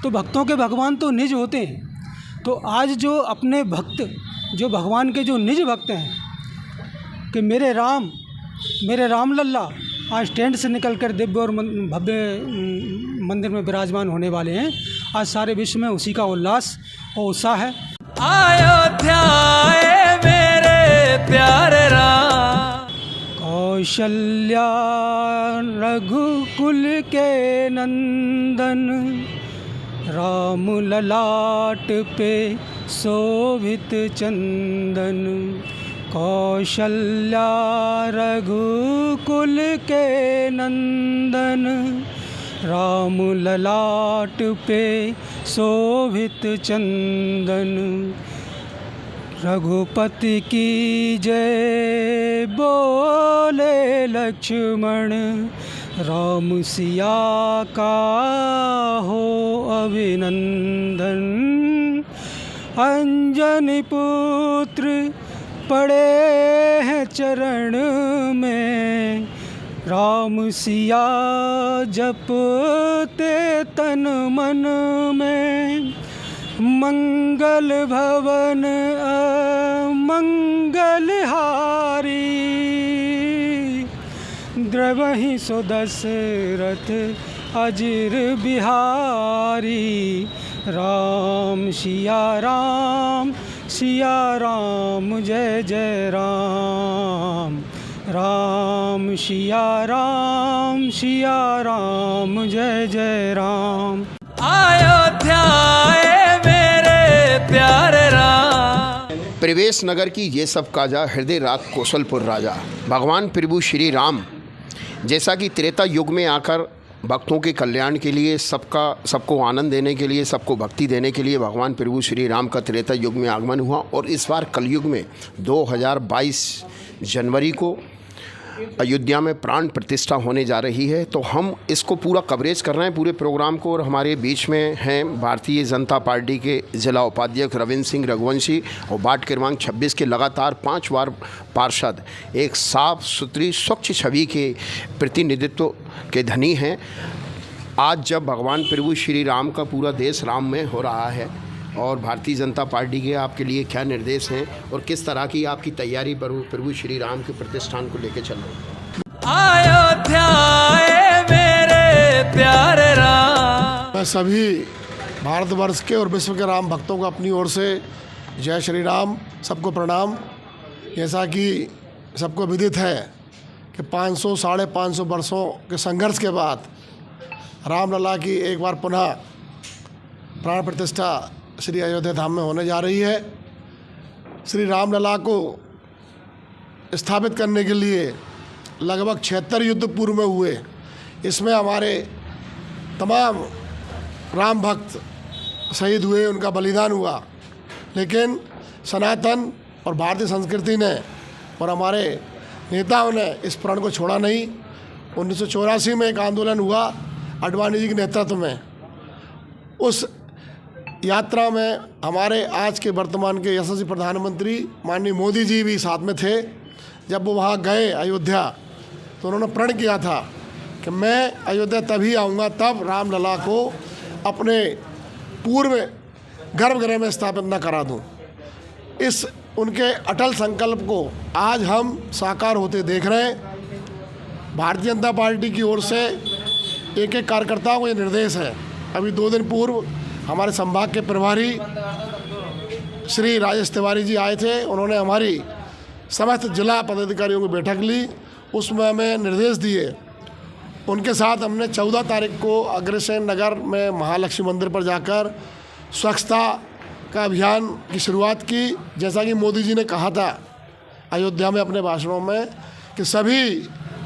तो भक्तों के भगवान तो निज होते हैं। तो आज जो अपने भक्त, जो भगवान के जो निज भक्त हैं कि मेरे राम लल्ला आज टेंट से निकलकर दिव्य और भव्य मंदिर में विराजमान होने वाले हैं। आज सारे विश्व में उसी का उल्लास और उत्साह है। अयोध्या मेरे प्यारे राम, कौशल्या रघुकुल के नंदन, राम ललाट पे शोभित चंदन। कौशल्या रघुकुल के नंदन, राम ललाट पे शोभित चंदन। रघुपति की जय बोले लक्ष्मण, राम सिया का हो अभिनंदन। अंजनी पुत्र पड़े हैं चरण में, राम सिया जपते तन मन में। मंगल भवन मंगल हारी, द्रवहि सो दशरथ अजिर बिहारी। राम सिया राम, सिया राम जय जय राम। राम सिया राम, सिया राम जय जय राम। अयोध्या मेरे प्यारे राम। प्रवेश नगर की ये सब काजा, हृदय राग कौशलपुर राजा। भगवान प्रभु श्री राम जैसा कि त्रेता युग में आकर भक्तों के कल्याण के लिए, सबको आनंद देने के लिए, सबको भक्ति देने के लिए भगवान प्रभु श्री राम का त्रेता युग में आगमन हुआ। और इस बार कलयुग में 2022 जनवरी को अयोध्या में प्राण प्रतिष्ठा होने जा रही है, तो हम इसको पूरा कवरेज कर रहे हैं पूरे प्रोग्राम को। और हमारे बीच में हैं भारतीय जनता पार्टी के जिला उपाध्यक्ष रविंद्र सिंह रघुवंशी और वार्ड क्रमांक 26 के लगातार 5 बार पार्षद, एक साफ सुथरी स्वच्छ छवि के प्रतिनिधित्व के धनी हैं। आज जब भगवान प्रभु श्री राम का पूरा देश राममय हो रहा है, और भारतीय जनता पार्टी के आपके लिए क्या निर्देश हैं और किस तरह की आपकी तैयारी प्रभु श्री राम के प्रतिष्ठान को लेकर चल रही है? अयोध्या मेरे प्यारे राम। मैं सभी भारतवर्ष के और विश्व के राम भक्तों को अपनी ओर से जय श्री राम, सबको प्रणाम। जैसा कि सबको विदित है कि 500 साढ़े 500 वर्षों के संघर्ष के बाद रामलला की एक बार पुनः प्राण प्रतिष्ठा श्री अयोध्या धाम में होने जा रही है। श्री रामलला को स्थापित करने के लिए लगभग 76 युद्ध पूर्व में हुए। इसमें हमारे तमाम राम भक्त शहीद हुए, उनका बलिदान हुआ, लेकिन सनातन और भारतीय संस्कृति ने और हमारे नेताओं ने इस प्रण को छोड़ा नहीं। 1984 में एक आंदोलन हुआ आडवाणी जी के नेतृत्व में। उस यात्रा में हमारे आज के वर्तमान के यशस्वी प्रधानमंत्री माननीय मोदी जी भी साथ में थे। जब वो वहाँ गए अयोध्या, तो उन्होंने प्रण किया था कि मैं अयोध्या तभी आऊँगा तब रामलला को अपने पूर्व गर्भगृह में स्थापित न करा दूँ। इस उनके अटल संकल्प को आज हम साकार होते देख रहे हैं। भारतीय जनता पार्टी की ओर से एक एक कार्यकर्ताओं को ये निर्देश है। अभी 2 दिन पूर्व हमारे संभाग के प्रभारी श्री राजेश तिवारी जी आए थे। उन्होंने हमारी समस्त जिला पदाधिकारियों की बैठक ली, उसमें हमें निर्देश दिए। उनके साथ हमने 14 तारीख को अग्रसेन नगर में महालक्ष्मी मंदिर पर जाकर स्वच्छता का अभियान की शुरुआत की। जैसा कि मोदी जी ने कहा था अयोध्या में अपने भाषणों में कि सभी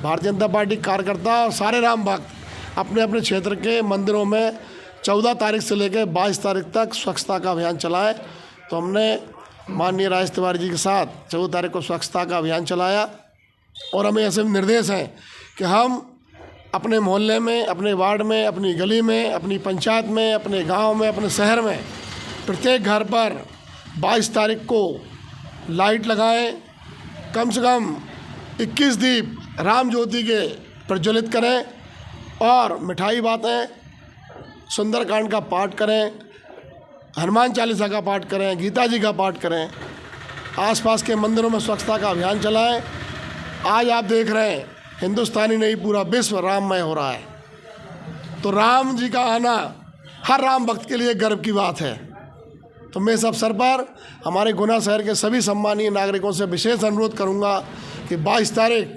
भारतीय जनता पार्टी कार्यकर्ता और सारे राम भक्त अपने अपने क्षेत्र के मंदिरों में 14 तारीख से लेकर 22 तारीख तक स्वच्छता का अभियान चलाए। तो हमने माननीय राजेश तिवारी जी के साथ 14 तारीख को स्वच्छता का अभियान चलाया। और हमें ऐसे निर्देश हैं कि हम अपने मोहल्ले में, अपने वार्ड में, अपनी गली में, अपनी पंचायत में, अपने गांव में, अपने शहर में प्रत्येक घर पर 22 तारीख को लाइट लगाएं। कम से कम 21 दीप राम ज्योति के प्रज्वलित करें और मिठाई बांटें, सुंदरकांड का पाठ करें, हनुमान चालीसा का पाठ करें, गीता जी का पाठ करें, आसपास के मंदिरों में स्वच्छता का अभियान चलाएं। आज आप देख रहे हैं हिंदुस्तानी नहीं पूरा विश्व राममय हो रहा है। तो राम जी का आना हर राम भक्त के लिए गर्व की बात है। तो मैं इस अवसर पर हमारे गुना शहर के सभी सम्मानीय नागरिकों से विशेष अनुरोध करूंगा कि 22 तारीख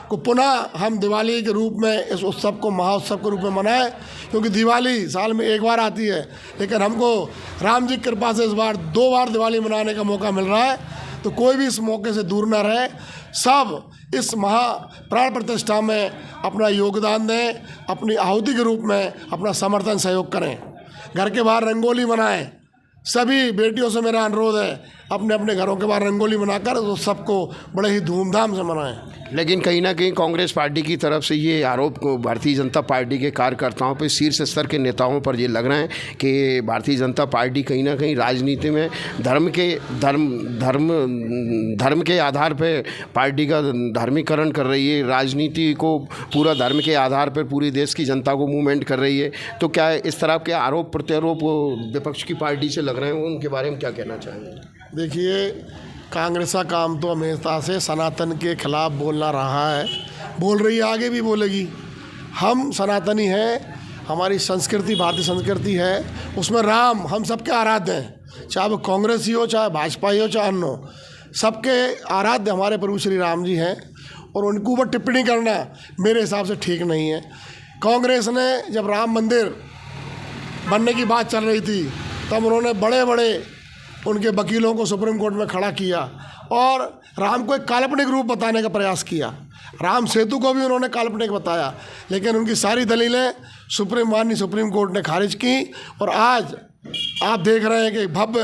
को पुनः हम दिवाली के रूप में इस उत्सव को महाउत्सव के रूप में मनाएं, क्योंकि दिवाली साल में एक बार आती है, लेकिन हमको राम जी की कृपा से इस बार 2 बार दिवाली मनाने का मौका मिल रहा है। तो कोई भी इस मौके से दूर न रहे, सब इस महा प्राण प्रतिष्ठा में अपना योगदान दें, अपनी आहुति के रूप में अपना समर्थन सहयोग करें। घर के बाहर रंगोली बनाएं। सभी बेटियों से मेरा अनुरोध है अपने अपने घरों के बाहर रंगोली बनाकर उस सबको बड़े ही धूमधाम से मनाएं। लेकिन कहीं ना कहीं कांग्रेस पार्टी की तरफ से ये आरोप को भारतीय जनता पार्टी के कार्यकर्ताओं पर, शीर्ष स्तर के नेताओं पर ये लग रहा है कि भारतीय जनता पार्टी कहीं ना कहीं राजनीति में धर्म के आधार पर पार्टी का धार्मिकरण कर रही है, राजनीति को पूरा धर्म के आधार पर पूरे देश की जनता को मूवमेंट कर रही है। तो क्या इस तरह के आरोप प्रत्यारोप विपक्ष की पार्टी से लग रहे हैं, उनके बारे में क्या कहना चाहेंगे? देखिए, कांग्रेस का काम तो हमेशा से सनातन के खिलाफ बोलना रहा है, बोल रही है, आगे भी बोलेगी। हम सनातनी हैं, हमारी संस्कृति भारतीय संस्कृति है, उसमें राम हम सबके आराध्य हैं, चाहे वो कांग्रेस ही हो, चाहे भाजपा ही हो, चाहे अन्य हो, सबके आराध्य हमारे प्रभु श्री राम जी हैं। और उनके ऊपर टिप्पणी करना मेरे हिसाब से ठीक नहीं है। कांग्रेस ने जब राम मंदिर बनने की बात चल रही थी तब उन्होंने बड़े बड़े उनके वकीलों को सुप्रीम कोर्ट में खड़ा किया और राम को एक काल्पनिक रूप बताने का प्रयास किया। राम सेतु को भी उन्होंने काल्पनिक बताया, लेकिन उनकी सारी दलीलें माननीय सुप्रीम कोर्ट ने खारिज की। और आज आप देख रहे हैं कि भव्य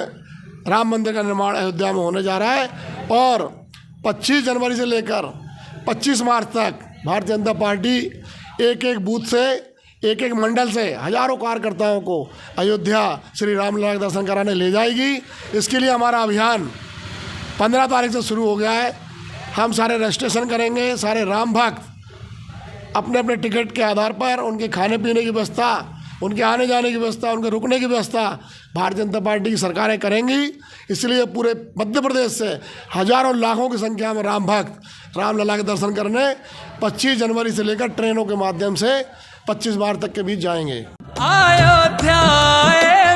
राम मंदिर का निर्माण अयोध्या में होने जा रहा है और 25 जनवरी से लेकर 25 मार्च तक भारतीय जनता पार्टी एक एक बूथ से, एक एक मंडल से हजारों कार्यकर्ताओं को अयोध्या श्री रामलला के दर्शन कराने ले जाएगी। इसके लिए हमारा अभियान 15 तारीख से शुरू हो गया है। हम सारे रजिस्ट्रेशन करेंगे। सारे राम भक्त अपने अपने टिकट के आधार पर उनके खाने पीने की व्यवस्था, उनके आने जाने की व्यवस्था, उनके रुकने की व्यवस्था भारतीय जनता पार्टी की सरकारें करेंगी। इसलिए पूरे मध्य प्रदेश से हजारों लाखों की संख्या में राम भक्त रामलला के दर्शन करने 25 जनवरी से लेकर ट्रेनों के माध्यम से 25 मार्च तक के बीच जाएंगे। अयोध्या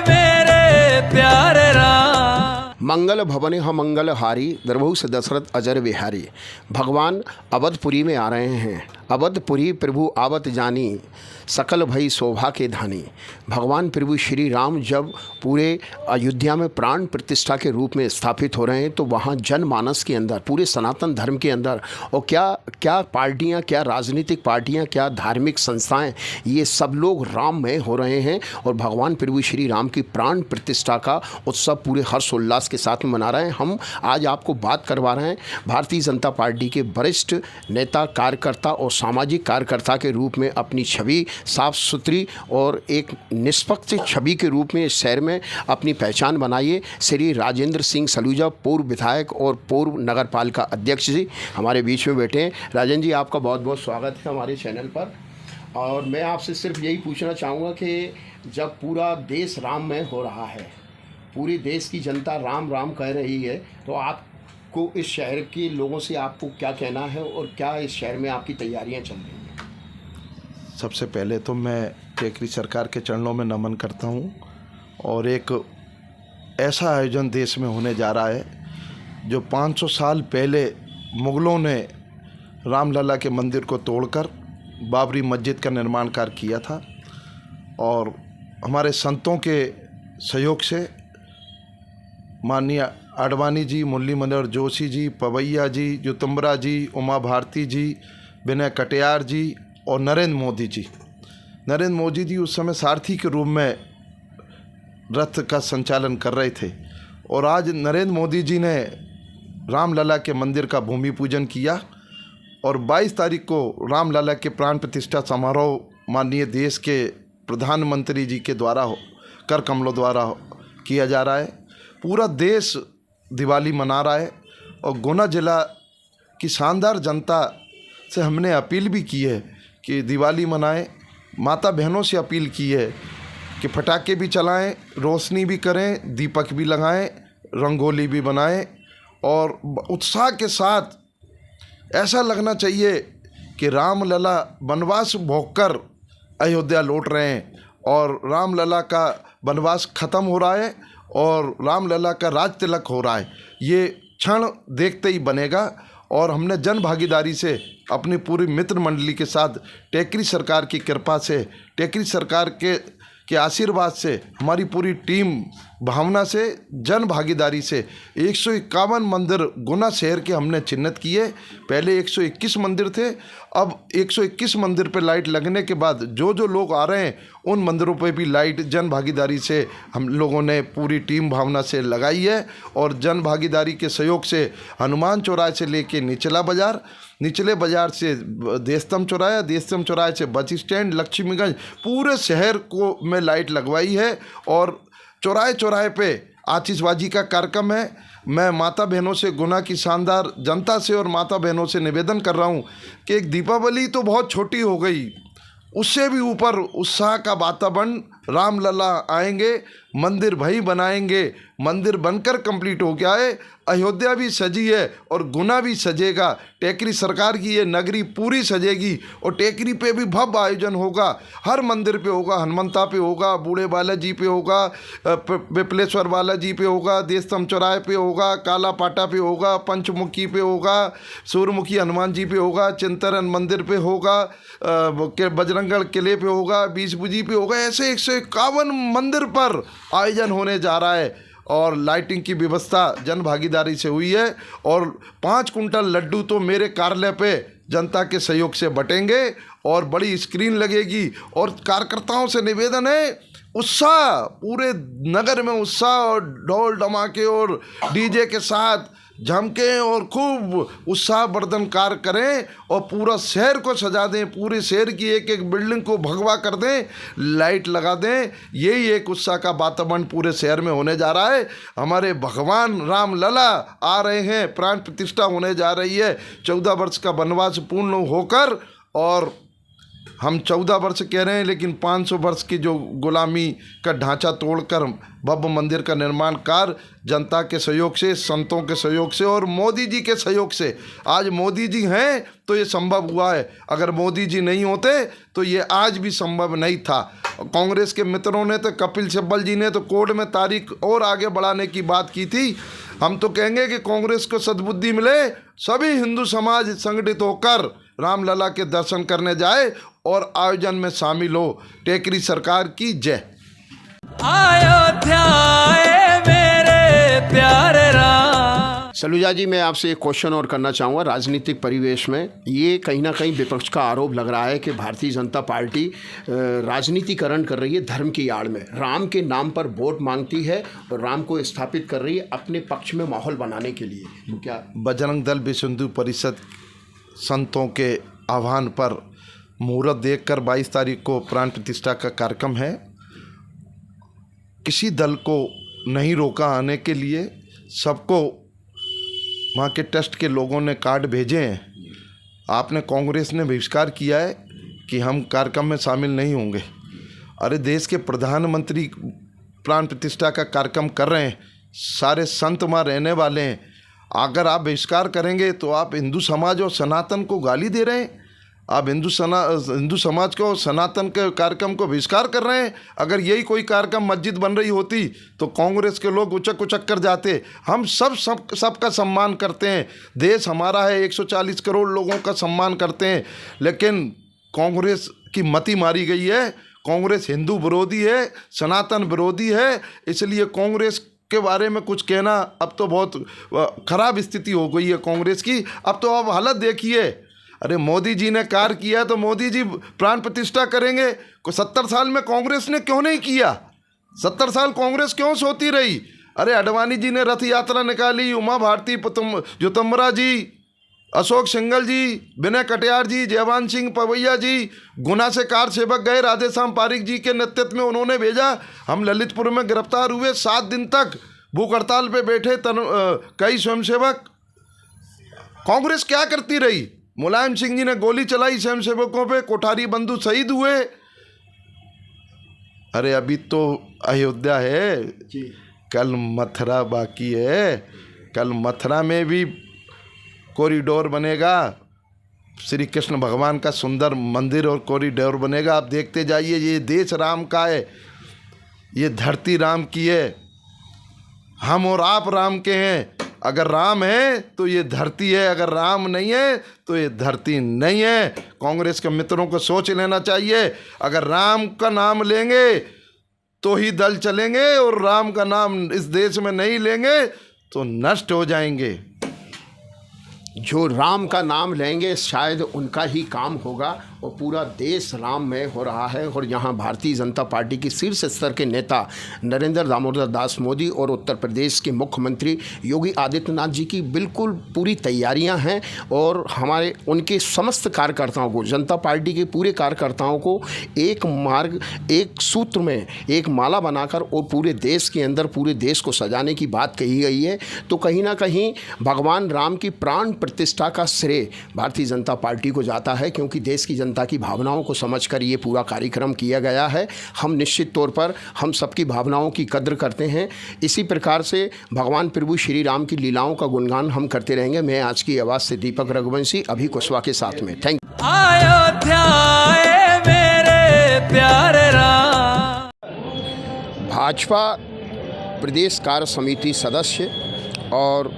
मेरे प्यारे राम। मंगल भवन मंगल हारी द्रभुस दशरथ अजर विहारी। भगवान अवधपुरी में आ रहे हैं। अवधपुरी प्रभु आवत जानी, सकल भई शोभा के धानी। भगवान प्रभु श्री राम जब पूरे अयोध्या में प्राण प्रतिष्ठा के रूप में स्थापित हो रहे हैं तो वहाँ जनमानस के अंदर, पूरे सनातन धर्म के अंदर, और क्या पार्टियाँ, क्या राजनीतिक पार्टियाँ, क्या धार्मिक संस्थाएं, ये सब लोग राममय हो रहे हैं और भगवान प्रभु श्री राम की प्राण प्रतिष्ठा का उत्सव पूरे हर्षोल्लास के साथ में मना रहे हैं। हम आज आपको बात करवा रहे हैं भारतीय जनता पार्टी के वरिष्ठ नेता, कार्यकर्ता और सामाजिक कार्यकर्ता के रूप में अपनी छवि साफ सुथरी और एक निष्पक्ष छवि के रूप में इस शहर में अपनी पहचान बनाइए। श्री राजेंद्र सिंह सलूजा, पूर्व विधायक और पूर्व नगर पालिका अध्यक्ष जी हमारे बीच में बैठे हैं। राजेंद्र जी, आपका बहुत बहुत स्वागत है हमारे चैनल पर। और मैं आपसे सिर्फ यही पूछना चाहूँगा कि जब पूरा देश राममय हो रहा है, पूरी देश की जनता राम राम कह रही है, तो आपको इस शहर के लोगों से आपको क्या कहना है और क्या इस शहर में आपकी तैयारियां चल रही हैं? सबसे पहले तो मैं टेकरी सरकार के चरणों में नमन करता हूं और एक ऐसा आयोजन देश में होने जा रहा है जो 500 साल पहले मुग़लों ने रामलला के मंदिर को तोड़कर बाबरी मस्जिद का निर्माण कार्य किया था और हमारे संतों के सहयोग से माननीय आडवाणी जी, मुरली मनोहर जोशी जी, पवैया जी, जुतुम्बरा जी, उमा भारती जी, विनय कटियार जी और नरेंद्र मोदी जी उस समय सारथी के रूप में रथ का संचालन कर रहे थे और आज नरेंद्र मोदी जी ने रामलला के मंदिर का भूमि पूजन किया और 22 तारीख को रामलला के प्राण प्रतिष्ठा समारोह माननीय देश के प्रधानमंत्री जी के द्वारा कर कमलों द्वारा किया जा रहा है। पूरा देश दिवाली मना रहा है और गुना जिला की शानदार जनता से हमने अपील भी की है कि दिवाली मनाएं। माता बहनों से अपील की है कि पटाखे भी चलाएं, रोशनी भी करें, दीपक भी लगाएं, रंगोली भी बनाएं और उत्साह के साथ ऐसा लगना चाहिए कि रामलला वनवास भोगकर अयोध्या लौट रहे हैं और रामलला का वनवास ख़त्म हो रहा है और रामलला का राज तिलक हो रहा है। ये क्षण देखते ही बनेगा और हमने जन भागीदारी से अपनी पूरी मित्र मंडली के साथ टेकरी सरकार की कृपा से, टेकरी सरकार के आशीर्वाद से, हमारी पूरी टीम भावना से, जन भागीदारी से 151 मंदिर गुना शहर के हमने चिन्हित किए। पहले 121 मंदिर थे, अब 121 मंदिर पे लाइट लगने के बाद जो लोग आ रहे हैं उन मंदिरों पे भी लाइट जन भागीदारी से हम लोगों ने पूरी टीम भावना से लगाई है और जन भागीदारी के सहयोग से हनुमान चौराहे से लेके निचले बाज़ार से देशतम चौराहा, देशतम चौराहे से बस स्टैंड, लक्ष्मीगंज, पूरे शहर को में लाइट लगवाई है और चौराहे चौराहे पे आतिशबाजी का कार्यक्रम है। मैं माता बहनों से, गुना की शानदार जनता से और माता बहनों से निवेदन कर रहा हूँ कि एक दीपावली तो बहुत छोटी हो गई, उससे भी ऊपर उत्साह का वातावरण। रामलला आएंगे, मंदिर भाई बनाएंगे, मंदिर बनकर कंप्लीट हो गया है, अयोध्या भी सजी है और गुना भी सजेगा। टेकरी सरकार की ये नगरी पूरी सजेगी और टेकरी पे भी भव्य आयोजन होगा। हर मंदिर पे होगा, हनुमंता पे होगा, बूढ़े बालाजी पे होगा, विपलेश्वर बालाजी पे होगा, देशतम चौराहे पे होगा, काला पाटा पे होगा, पंचमुखी पे होगा, सूर्यमुखी हनुमान जी पे होगा, चिंतन मंदिर पे होगा, बजरंगगढ़ किले पे होगा, बीसबुजी पे होगा। ऐसे 151 मंदिर पर आयोजन होने जा रहा है और लाइटिंग की व्यवस्था जन भागीदारी से हुई है और 5 कुंटल लड्डू तो मेरे कार्यालय पे जनता के सहयोग से बटेंगे और बड़ी स्क्रीन लगेगी। और कार्यकर्ताओं से निवेदन है, उत्साह, पूरे नगर में उत्साह और ढोल धमाके और डीजे के साथ झमकें और खूब उत्साहवर्धन कार्य करें और पूरा शहर को सजा दें, पूरे शहर की एक एक बिल्डिंग को भगवा कर दें, लाइट लगा दें। यही एक उत्साह का वातावरण पूरे शहर में होने जा रहा है। हमारे भगवान राम लला आ रहे हैं, प्राण प्रतिष्ठा होने जा रही है। 14 वर्ष का वनवास पूर्ण होकर, और हम 14 वर्ष कह रहे हैं लेकिन 500 वर्ष की जो गुलामी का ढांचा तोड़कर भव्य मंदिर का निर्माण कार्य जनता के सहयोग से, संतों के सहयोग से और मोदी जी के सहयोग से, आज मोदी जी हैं तो ये संभव हुआ है। अगर मोदी जी नहीं होते तो ये आज भी संभव नहीं था। कांग्रेस के मित्रों ने तो, कपिल सिब्बल जी ने तो कोर्ट में तारीख और आगे बढ़ाने की बात की थी। हम तो कहेंगे कि कांग्रेस को सद्बुद्धि मिले, सभी हिंदू समाज संगठित होकर रामलला के दर्शन करने जाए और आयोजन में शामिल हो। टेकरी सरकार की जय। अयोध्या मेरे प्यारे राम। सलूजा जी, मैं आपसे एक क्वेश्चन और करना चाहूँगा। राजनीतिक परिवेश में ये कहीं ना कहीं विपक्ष का आरोप लग रहा है कि भारतीय जनता पार्टी राजनीतिकरण कर रही है धर्म की आड़ में, राम के नाम पर वोट मांगती है और राम को स्थापित कर रही है अपने पक्ष में माहौल बनाने के लिए। क्या बजरंग दल विश्व हिंदू परिषद संतों के आह्वान पर मुहूर्त देखकर 22 तारीख को प्राण प्रतिष्ठा का कार्यक्रम है। किसी दल को नहीं रोका आने के लिए, सबको वहाँ के ट्रस्ट के लोगों ने कार्ड भेजे हैं। आपने कांग्रेस ने बहिष्कार किया है कि हम कार्यक्रम में शामिल नहीं होंगे। अरे देश के प्रधानमंत्री प्राण प्रतिष्ठा का कार्यक्रम कर रहे हैं, सारे संत वहाँ रहने वाले हैं। अगर आप बहिष्कार करेंगे तो आप हिंदू समाज और सनातन को गाली दे रहे हैं। आप हिंदू समाज को, सनातन के कार्यक्रम को बहिष्कार कर रहे हैं। अगर यही कोई कार्यक्रम मस्जिद बन रही होती तो कांग्रेस के लोग उचक उचक कर जाते। हम सबका सम्मान करते हैं, देश हमारा है, 140 करोड़ लोगों का सम्मान करते हैं, लेकिन कांग्रेस की मति मारी गई है। कांग्रेस हिंदू विरोधी है, सनातन विरोधी है, इसलिए कांग्रेस के बारे में कुछ कहना अब तो बहुत खराब स्थिति हो गई है कांग्रेस की। अब तो आप हालत देखिए। अरे मोदी जी ने कार्य किया तो मोदी जी प्राण प्रतिष्ठा करेंगे। 70 साल में कांग्रेस ने क्यों नहीं किया? 70 साल कांग्रेस क्यों सोती रही? अरे अडवाणी जी ने रथ यात्रा निकाली, उमा भारती जुतम्बरा जी, अशोक सिंघल जी, विनय कटियार जी, जयवान सिंह पवैया जी, गुना से कार सेवक गए, राधेश्याम पारिक जी के नेतृत्व में उन्होंने भेजा। हम ललितपुर में गिरफ्तार हुए, 7 दिन तक भूख हड़ताल पे बैठे कई स्वयंसेवक। कांग्रेस क्या करती रही? मुलायम सिंह जी ने गोली चलाई स्वयंसेवकों पे, कोठारी बंधु शहीद हुए। अरे अभी तो अयोध्या है, कल मथुरा बाकी है। कल मथुरा में भी कॉरिडोर बनेगा, श्री कृष्ण भगवान का सुंदर मंदिर और कॉरिडोर बनेगा। आप देखते जाइए। ये देश राम का है, ये धरती राम की है, हम और आप राम के हैं। अगर राम है तो ये धरती है, अगर राम नहीं है तो ये धरती नहीं है। कांग्रेस के मित्रों को सोच लेना चाहिए। अगर राम का नाम लेंगे तो ही दल चलेंगे और राम का नाम इस देश में नहीं लेंगे तो नष्ट हो जाएंगे। जो राम का नाम लेंगे शायद उनका ही काम होगा और पूरा देश राममय हो रहा है। और यहाँ भारतीय जनता पार्टी की शीर्ष स्तर के नेता नरेंद्र दामोदर दास मोदी और उत्तर प्रदेश के मुख्यमंत्री योगी आदित्यनाथ जी की बिल्कुल पूरी तैयारियां हैं और हमारे उनके समस्त कार्यकर्ताओं को, जनता पार्टी के पूरे कार्यकर्ताओं को एक मार्ग, एक सूत्र में एक माला बनाकर और पूरे देश के अंदर पूरे देश को सजाने की बात कही गई है। तो कहीं ना कहीं भगवान राम की प्राण प्रतिष्ठा का श्रेय भारतीय जनता पार्टी को जाता है, क्योंकि देश की जनता की भावनाओं को समझकर ये पूरा कार्यक्रम किया गया है। हम निश्चित तौर पर हम सबकी भावनाओं की कद्र करते हैं। इसी प्रकार से भगवान प्रभु श्री राम की लीलाओं का गुणगान हम करते रहेंगे। मैं आज की आवाज़ से दीपक रघुवंशी, अभी कुशवाहा के साथ में। Thank you. अयोध्या मेरे प्यारे राम। भाजपा प्रदेश कार्य समिति सदस्य और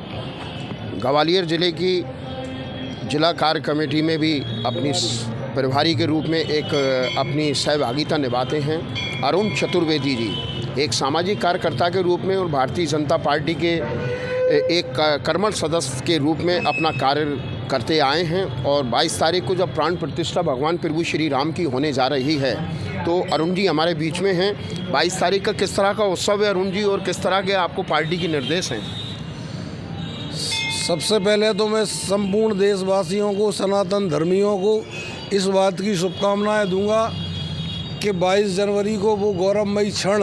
ग्वालियर जिले की जिला कार्य कमेटी में भी अपनी प्रभारी के रूप में एक अपनी सहभागिता निभाते हैं अरुण चतुर्वेदी जी, एक सामाजिक कार्यकर्ता के रूप में और भारतीय जनता पार्टी के एक कर्मठ सदस्य के रूप में अपना कार्य करते आए हैं। और 22 तारीख को जब प्राण प्रतिष्ठा भगवान प्रभु श्री राम की होने जा रही है तो अरुण जी हमारे बीच में हैं। 22 तारीख का किस तरह का उत्सव है अरुण जी, और किस तरह के आपको पार्टी के निर्देश हैं? सबसे पहले तो मैं संपूर्ण देशवासियों को, सनातन धर्मियों को इस बात की शुभकामनाएं दूंगा कि 22 जनवरी को वो गौरवमयी क्षण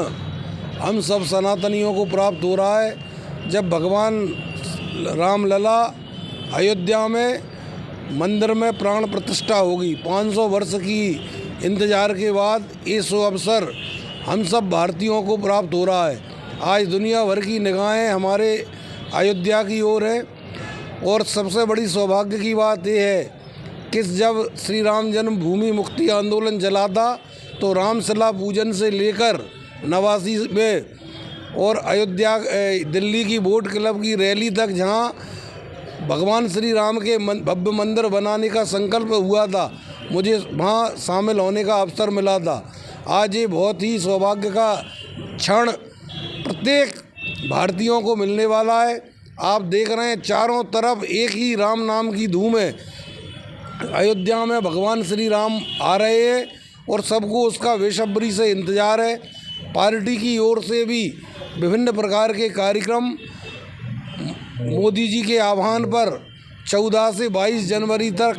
हम सब सनातनियों को प्राप्त हो रहा है जब भगवान रामलला अयोध्या में मंदिर में प्राण प्रतिष्ठा होगी। 500 वर्ष की इंतजार के बाद ये शुभ अवसर हम सब भारतीयों को प्राप्त हो रहा है। आज दुनिया भर की निगाहें हमारे अयोध्या की ओर है और सबसे बड़ी सौभाग्य की बात यह है कि जब श्री राम जन्मभूमि मुक्ति आंदोलन चला था तो रामशिला पूजन से लेकर नवासी में और अयोध्या दिल्ली की बोट क्लब की रैली तक जहां भगवान श्री राम के भव्य मंदिर बनाने का संकल्प हुआ था, मुझे वहां शामिल होने का अवसर मिला था। आज ये बहुत ही सौभाग्य का क्षण प्रत्येक भारतीयों को मिलने वाला है। आप देख रहे हैं चारों तरफ एक ही राम नाम की धूम है। अयोध्या में भगवान श्री राम आ रहे हैं और सबको उसका बेसब्री से इंतज़ार है। पार्टी की ओर से भी विभिन्न प्रकार के कार्यक्रम मोदी जी के आह्वान पर 14 से 22 जनवरी तक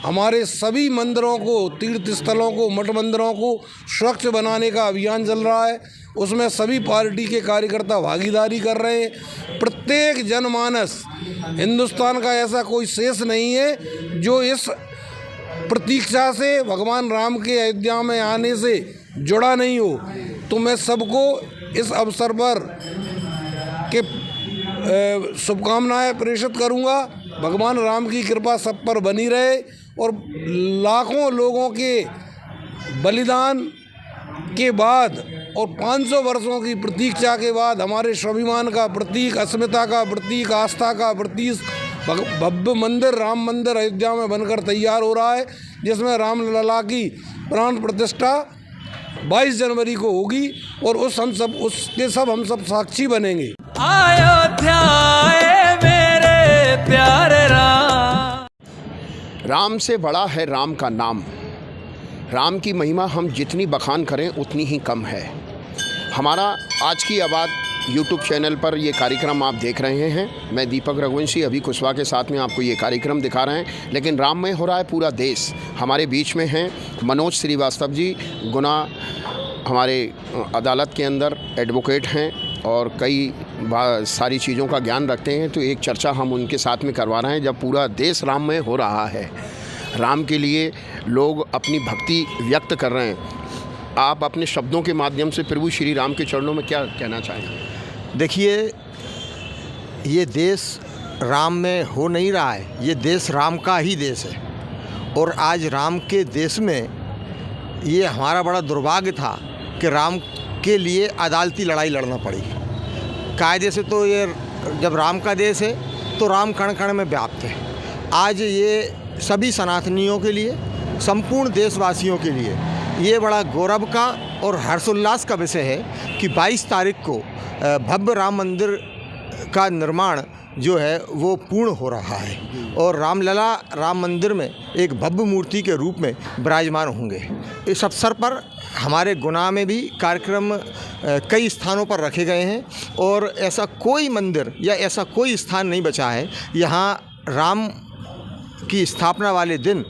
हमारे सभी मंदिरों को, तीर्थ स्थलों को, मठ मंदिरों को स्वच्छ बनाने का अभियान चल रहा है। उसमें सभी पार्टी के कार्यकर्ता भागीदारी कर रहे हैं। प्रत्येक जनमानस, हिंदुस्तान का ऐसा कोई शेष नहीं है जो इस प्रतीक्षा से, भगवान राम के अयोध्या में आने से जुड़ा नहीं हो। तो मैं सबको इस अवसर पर के शुभकामनाएं प्रेषित करूंगा। भगवान राम की कृपा सब पर बनी रहे और लाखों लोगों के बलिदान के बाद और 500 वर्षों की प्रतीक्षा के बाद हमारे स्वाभिमान का प्रतीक, अस्मिता का प्रतीक, आस्था का प्रतीक भव्य मंदिर, राम मंदिर अयोध्या में बनकर तैयार हो रहा है, जिसमें रामलला की प्राण प्रतिष्ठा 22 जनवरी को होगी और हम सब साक्षी बनेंगे। अयोध्या मेरे प्यारे राम। राम से बड़ा है राम का नाम। राम की महिमा हम जितनी बखान करें उतनी ही कम है। हमारा आज की आबाद यूट्यूब चैनल पर ये कार्यक्रम आप देख रहे हैं। मैं दीपक रघुवंशी अभी कुशवाहा के साथ में आपको ये कार्यक्रम दिखा रहे हैं। लेकिन राममय हो रहा है पूरा देश। हमारे बीच में हैं मनोज श्रीवास्तव जी, गुना हमारे अदालत के अंदर एडवोकेट हैं और कई सारी चीज़ों का ज्ञान रखते हैं। तो एक चर्चा हम उनके साथ में करवा रहे हैं। जब पूरा देश राममय हो रहा है, राम के लिए लोग अपनी भक्ति व्यक्त कर रहे हैं, आप अपने शब्दों के माध्यम से प्रभु श्री राम के चरणों में क्या कहना चाहेंगे? देखिए, ये देश राम में हो नहीं रहा है, ये देश राम का ही देश है। और आज राम के देश में ये हमारा बड़ा दुर्भाग्य था कि राम के लिए अदालती लड़ाई लड़ना पड़ी। कायदे से तो ये जब राम का देश है तो राम कण कण में व्याप्त है। आज ये सभी सनातनियों के लिए, संपूर्ण देशवासियों के लिए ये बड़ा गौरव का और हर्षोल्लास का विषय है कि 22 तारीख को भव्य राम मंदिर का निर्माण जो है वो पूर्ण हो रहा है और रामलला राम मंदिर में एक भव्य मूर्ति के रूप में विराजमान होंगे। इस अवसर पर हमारे गुना में भी कार्यक्रम कई स्थानों पर रखे गए हैं और ऐसा कोई मंदिर या ऐसा कोई स्थान नहीं बचा है यहाँ राम की स्थापना वाले दिन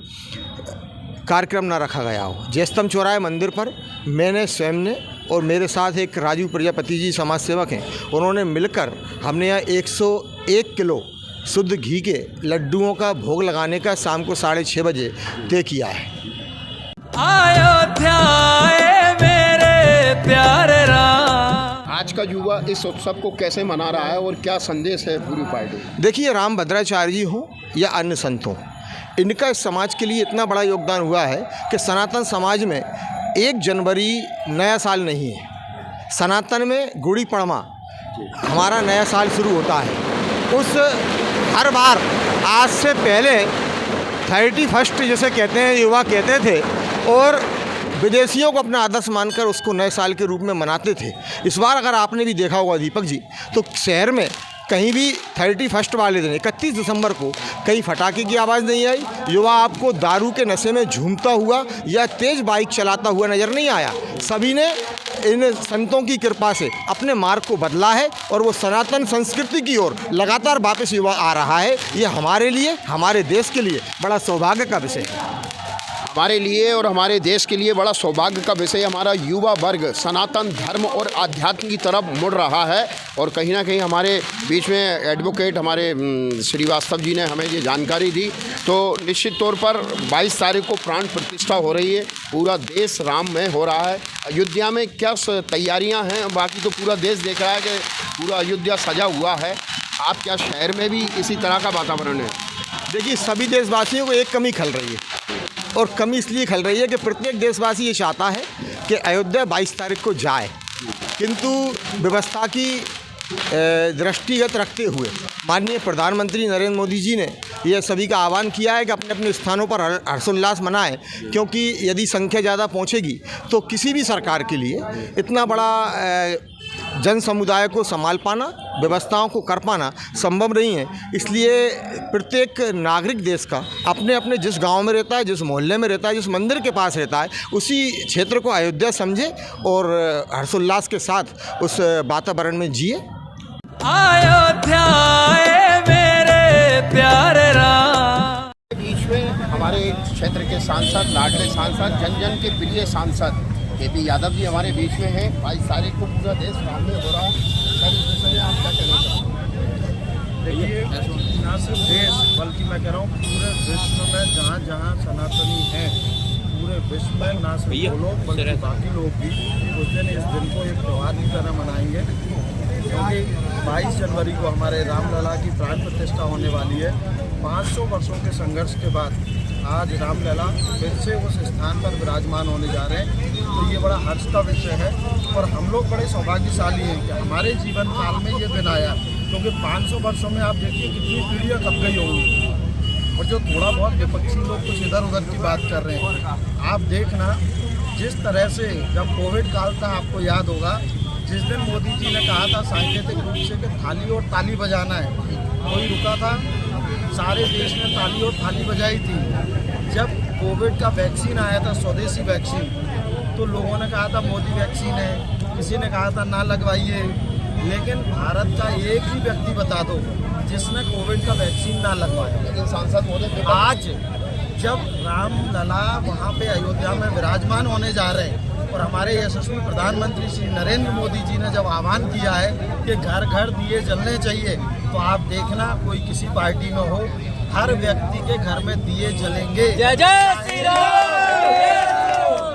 कार्यक्रम न रखा गया हो। जयस्तंभ चौराहे मंदिर पर मैंने स्वयं ने और मेरे साथ एक राजू प्रजापति जी समाज सेवक हैं, उन्होंने मिलकर हमने यहाँ 101 किलो शुद्ध घी के लड्डुओं का भोग लगाने का शाम को 6:30 बजे तय किया है। अयोध्या मेरे प्यारे राम। आज का युवा इस उत्सव को कैसे मना रहा है और क्या संदेश है पूरी पार्टी? देखिए, राम भद्राचार्य जी हों या अन्य संत हों, इनका इस समाज के लिए इतना बड़ा योगदान हुआ है कि सनातन समाज में 1 जनवरी नया साल नहीं है। सनातन में गुड़ी पड़वा हमारा नया साल शुरू होता है। उस हर बार आज से पहले 31 जैसे कहते हैं, युवा कहते थे और विदेशियों को अपना आदर्श मानकर उसको नए साल के रूप में मनाते थे। इस बार अगर आपने भी देखा होगा दीपक जी, तो शहर में कहीं भी 31 वाले दिन 31 दिसंबर को कहीं फटाके की आवाज़ नहीं आई, युवा आपको दारू के नशे में झूमता हुआ या तेज़ बाइक चलाता हुआ नज़र नहीं आया। सभी ने इन संतों की कृपा से अपने मार्ग को बदला है और वो सनातन संस्कृति की ओर लगातार वापस युवा आ रहा है। ये हमारे लिए, हमारे देश के लिए बड़ा सौभाग्य का विषय है। हमारे लिए और हमारे देश के लिए बड़ा सौभाग्य का विषय हमारा युवा वर्ग सनातन धर्म और आध्यात्म की तरफ मुड़ रहा है। और कहीं ना कहीं हमारे बीच में एडवोकेट हमारे श्रीवास्तव जी ने हमें ये जानकारी दी। तो निश्चित तौर पर 22 तारीख को प्राण प्रतिष्ठा हो रही है, पूरा देश राममय हो रहा है। अयोध्या में क्या तैयारियां हैं, बाकी तो पूरा देश देख रहा है कि पूरा अयोध्या सजा हुआ है। आप क्या शहर में भी इसी तरह का वातावरण है? देखिए, सभी देशवासियों को एक कमी खल रही है, और कमी इसलिए खल रही है कि प्रत्येक देशवासी ये चाहता है कि अयोध्या 22 तारीख को जाए, किंतु व्यवस्था की दृष्टिगत रखते हुए माननीय प्रधानमंत्री नरेंद्र मोदी जी ने यह सभी का आह्वान किया है कि अपने अपने स्थानों पर हर्षोल्लास मनाएं, क्योंकि यदि संख्या ज़्यादा पहुंचेगी तो किसी भी सरकार के लिए इतना बड़ा जन समुदाय को संभाल पाना, व्यवस्थाओं को कर पाना संभव नहीं है। इसलिए प्रत्येक नागरिक देश का अपने अपने जिस गांव में रहता है, जिस मोहल्ले में रहता है, जिस मंदिर के पास रहता है, उसी क्षेत्र को अयोध्या समझे और हर्षोल्लास के साथ उस वातावरण में जिए। अयोध्या मेरे प्यारे राम। बीच में हमारे क्षेत्र के सांसद, लाडले सांसद, जन जन के प्रिय सांसद केपी यादव जी हमारे बीच में हैं। 22 तारीख को पूरा देश राममय हो रहा है। सर, इस विषय में आप क्या कहना चाहते हैं? देखिए, ना सिर्फ देश बल्कि मैं कह रहा हूँ पूरे विश्व में जहाँ जहाँ सनातनी हैं, पूरे विश्व में ना सिर्फ वो लोग बल्कि बाकी लोग भी उस दिन इस दिन को एक त्यौहार की तरह मनाएंगे, क्योंकि 22 जनवरी को हमारे रामलला की प्राण प्रतिष्ठा होने वाली है। 500 वर्षों के संघर्ष के बाद आज रामलला फिर से उस स्थान पर विराजमान होने जा रहे हैं। तो ये बड़ा हर्ष का विषय है और हम लोग बड़े सौभाग्यशाली हैं कि हमारे जीवन काल में ये दिन आया, क्योंकि 500 वर्षों में आप देखिए कितनी पीढ़ियाँ कब गई होंगी। और जो थोड़ा बहुत विपक्षी लोग कुछ इधर उधर की बात कर रहे हैं, आप देखना जिस तरह से जब कोविड काल था, आपको याद होगा जिस दिन मोदी जी ने कहा था सांकेतिक रूप से कि थाली और ताली बजाना है, कोई रुका था? सारे देश ने ताली और थाली बजाई थी। जब कोविड का वैक्सीन आया था, स्वदेशी वैक्सीन, तो लोगों ने कहा था मोदी वैक्सीन है, किसी ने कहा था ना लगवाइए। लेकिन भारत का एक ही व्यक्ति बता दो जिसने कोविड का वैक्सीन ना लगवाया। लेकिन सांसद महोदय, आज जब रामलला वहाँ पे अयोध्या में विराजमान होने जा रहे हैं और हमारे यशस्वी प्रधानमंत्री श्री नरेंद्र मोदी जी ने जब आह्वान किया है कि घर घर दिए जलने चाहिए, तो आप देखना कोई किसी पार्टी में हो, हर व्यक्ति के घर में दिए जलेंगे। जय जय श्री राम।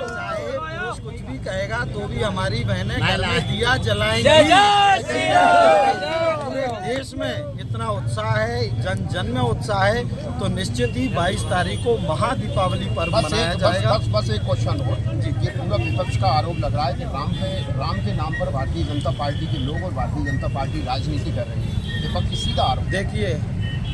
चाहे पुरुष कुछ भी कहेगा तो भी हमारी बहनें घर में दिया जलाएंगी। जय जय श्री राम। पूरे देश में इतना उत्साह है, जन जन में उत्साह है, तो निश्चित ही 22 तारीख को महादीपावली पर्व मनाया जाएगा। बस एक क्वेश्चन हो जी, ये पूरा विपक्ष का आरोप लग रहा है कि राम के नाम पर भारतीय जनता पार्टी के लोग और भारतीय जनता पार्टी राजनीति कर रही है। विपक्ष की सीधा आरोप। देखिए,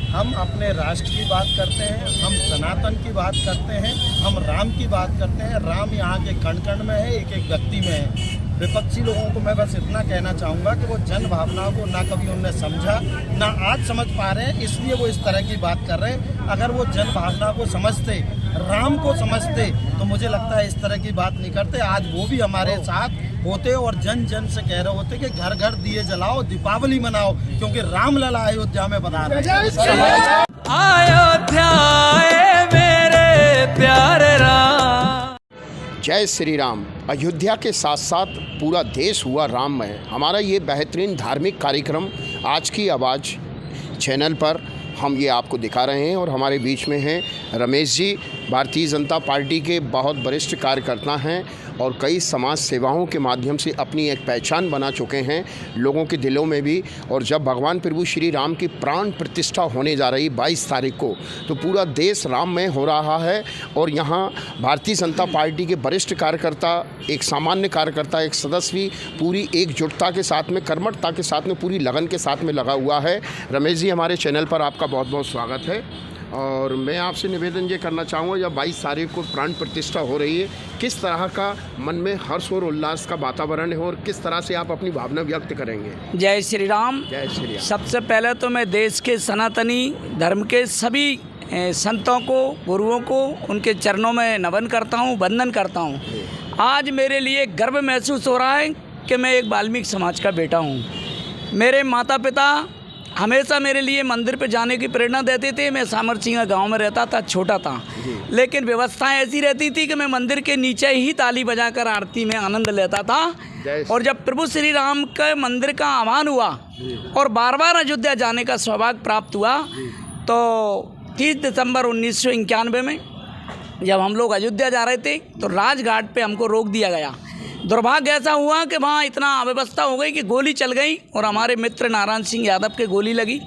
हम अपने राष्ट्र की बात करते हैं, हम सनातन की बात करते हैं, हम राम की बात करते हैं। राम यहाँ के कण कण में है, एक एक व्यक्ति में है। विपक्षी लोगों को मैं बस इतना कहना चाहूँगा कि वो जन भावनाओं को ना कभी उनने समझा, ना आज समझ पा रहे हैं, इसलिए वो इस तरह की बात कर रहे हैं। अगर वो जन भावना को समझते, राम को समझते, तो मुझे लगता है इस तरह की बात नहीं करते। आज वो भी हमारे साथ होते और जन जन से कह रहे होते कि घर घर दिए जलाओ, दीपावली मनाओ, क्योंकि रामलला अयोध्या में पधार रहे हैं। अयोध्या मेरे प्यारे राम। जय श्री राम। अयोध्या के साथ साथ पूरा देश हुआ राममय। हमारा ये बेहतरीन धार्मिक कार्यक्रम आज की आवाज़ चैनल पर हम ये आपको दिखा रहे हैं और हमारे बीच में हैं रमेश जी, भारतीय जनता पार्टी के बहुत वरिष्ठ कार्यकर्ता हैं और कई समाज सेवाओं के माध्यम से अपनी एक पहचान बना चुके हैं लोगों के दिलों में भी। और जब भगवान प्रभु श्री राम की प्राण प्रतिष्ठा होने जा रही 22 तारीख को, तो पूरा देश राममय हो रहा है। और यहाँ भारतीय जनता पार्टी के वरिष्ठ कार्यकर्ता, एक सामान्य कार्यकर्ता, एक सदस्य भी पूरी एकजुटता के साथ में, कर्मठता के साथ में, पूरी लगन के साथ में लगा हुआ है। रमेश जी, हमारे चैनल पर आपका बहुत बहुत स्वागत है। और मैं आपसे निवेदन ये करना चाहूँगा, जब 22 तारीख को प्राण प्रतिष्ठा हो रही है, किस तरह का मन में हर्ष और उल्लास का वातावरण है और किस तरह से आप अपनी भावना व्यक्त करेंगे? जय श्री राम। जय श्री राम। सबसे पहले तो मैं देश के सनातनी धर्म के सभी संतों को, गुरुओं को, उनके चरणों में नमन करता हूँ, वंदन करता हूँ। आज मेरे लिए गर्व महसूस हो रहा है कि मैं एक वाल्मीकि समाज का बेटा हूँ। मेरे माता पिता हमेशा मेरे लिए मंदिर पे जाने की प्रेरणा देते थे। मैं सामरसिंगा गांव में रहता था, छोटा था, लेकिन व्यवस्थाएं ऐसी रहती थी कि मैं मंदिर के नीचे ही ताली बजाकर आरती में आनंद लेता था। और जब प्रभु श्री राम के मंदिर का आह्वान हुआ और बार बार अयोध्या जाने का सौभाग्य प्राप्त हुआ, तो 30 दिसंबर 1991 में जब हम लोग अयोध्या जा रहे थे तो राजघाट पे हमको रोक दिया गया। दुर्भाग्य ऐसा हुआ कि वहाँ इतना अव्यवस्था हो गई कि गोली चल गई और हमारे मित्र नारायण सिंह यादव के गोली लगी।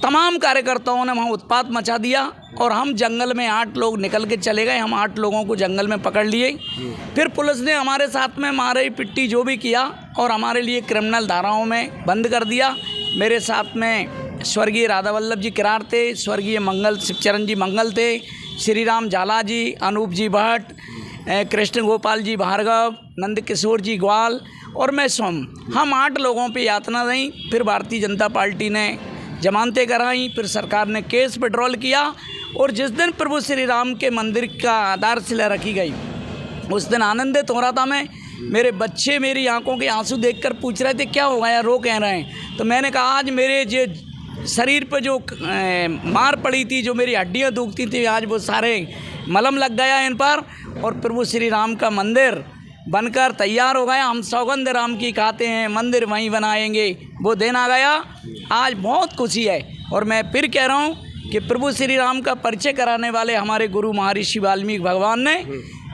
तमाम कार्यकर्ताओं ने वहाँ उत्पात मचा दिया और हम जंगल में 8 लोग निकल के चले गए। हम 8 लोगों को जंगल में पकड़ लिए। फिर पुलिस ने हमारे साथ में मारे पिट्टी जो भी किया और हमारे लिए क्रिमिनल धाराओं में बंद कर दिया। मेरे साथ में स्वर्गीय राधा वल्लभ जी किरार थे, स्वर्गीय मंगल शिवचरण जी मंगल थे, श्री राम झाला जी, अनूप जी भट्ट, कृष्ण गोपाल जी भार्गव, नंद किशोर जी ग्वाल और मैं स्वयं, हम 8 लोगों पे यातना दी। फिर भारतीय जनता पार्टी ने जमानतें कराई, फिर सरकार ने केस विड्रॉल किया और जिस दिन प्रभु श्री राम के मंदिर का आधारशिला रखी गई उस दिन आनंदित हो रहा था मैं। मेरे बच्चे मेरी आंखों के आंसू देखकर पूछ रहे थे क्या हो गया, रो कह रहे हैं। तो मैंने कहा आज मेरे जो शरीर पर जो मार पड़ी थी, जो मेरी हड्डियाँ दुखती थी, आज वो सारे मलहम लग गया इन पर और प्रभु श्री राम का मंदिर बनकर तैयार हो गया। हम सौगंध राम की खाते हैं, मंदिर वहीं बनाएंगे, वो दिन आ गया। आज बहुत खुशी है और मैं फिर कह रहा हूँ कि प्रभु श्री राम का परिचय कराने वाले हमारे गुरु महर्षि वाल्मीकि भगवान ने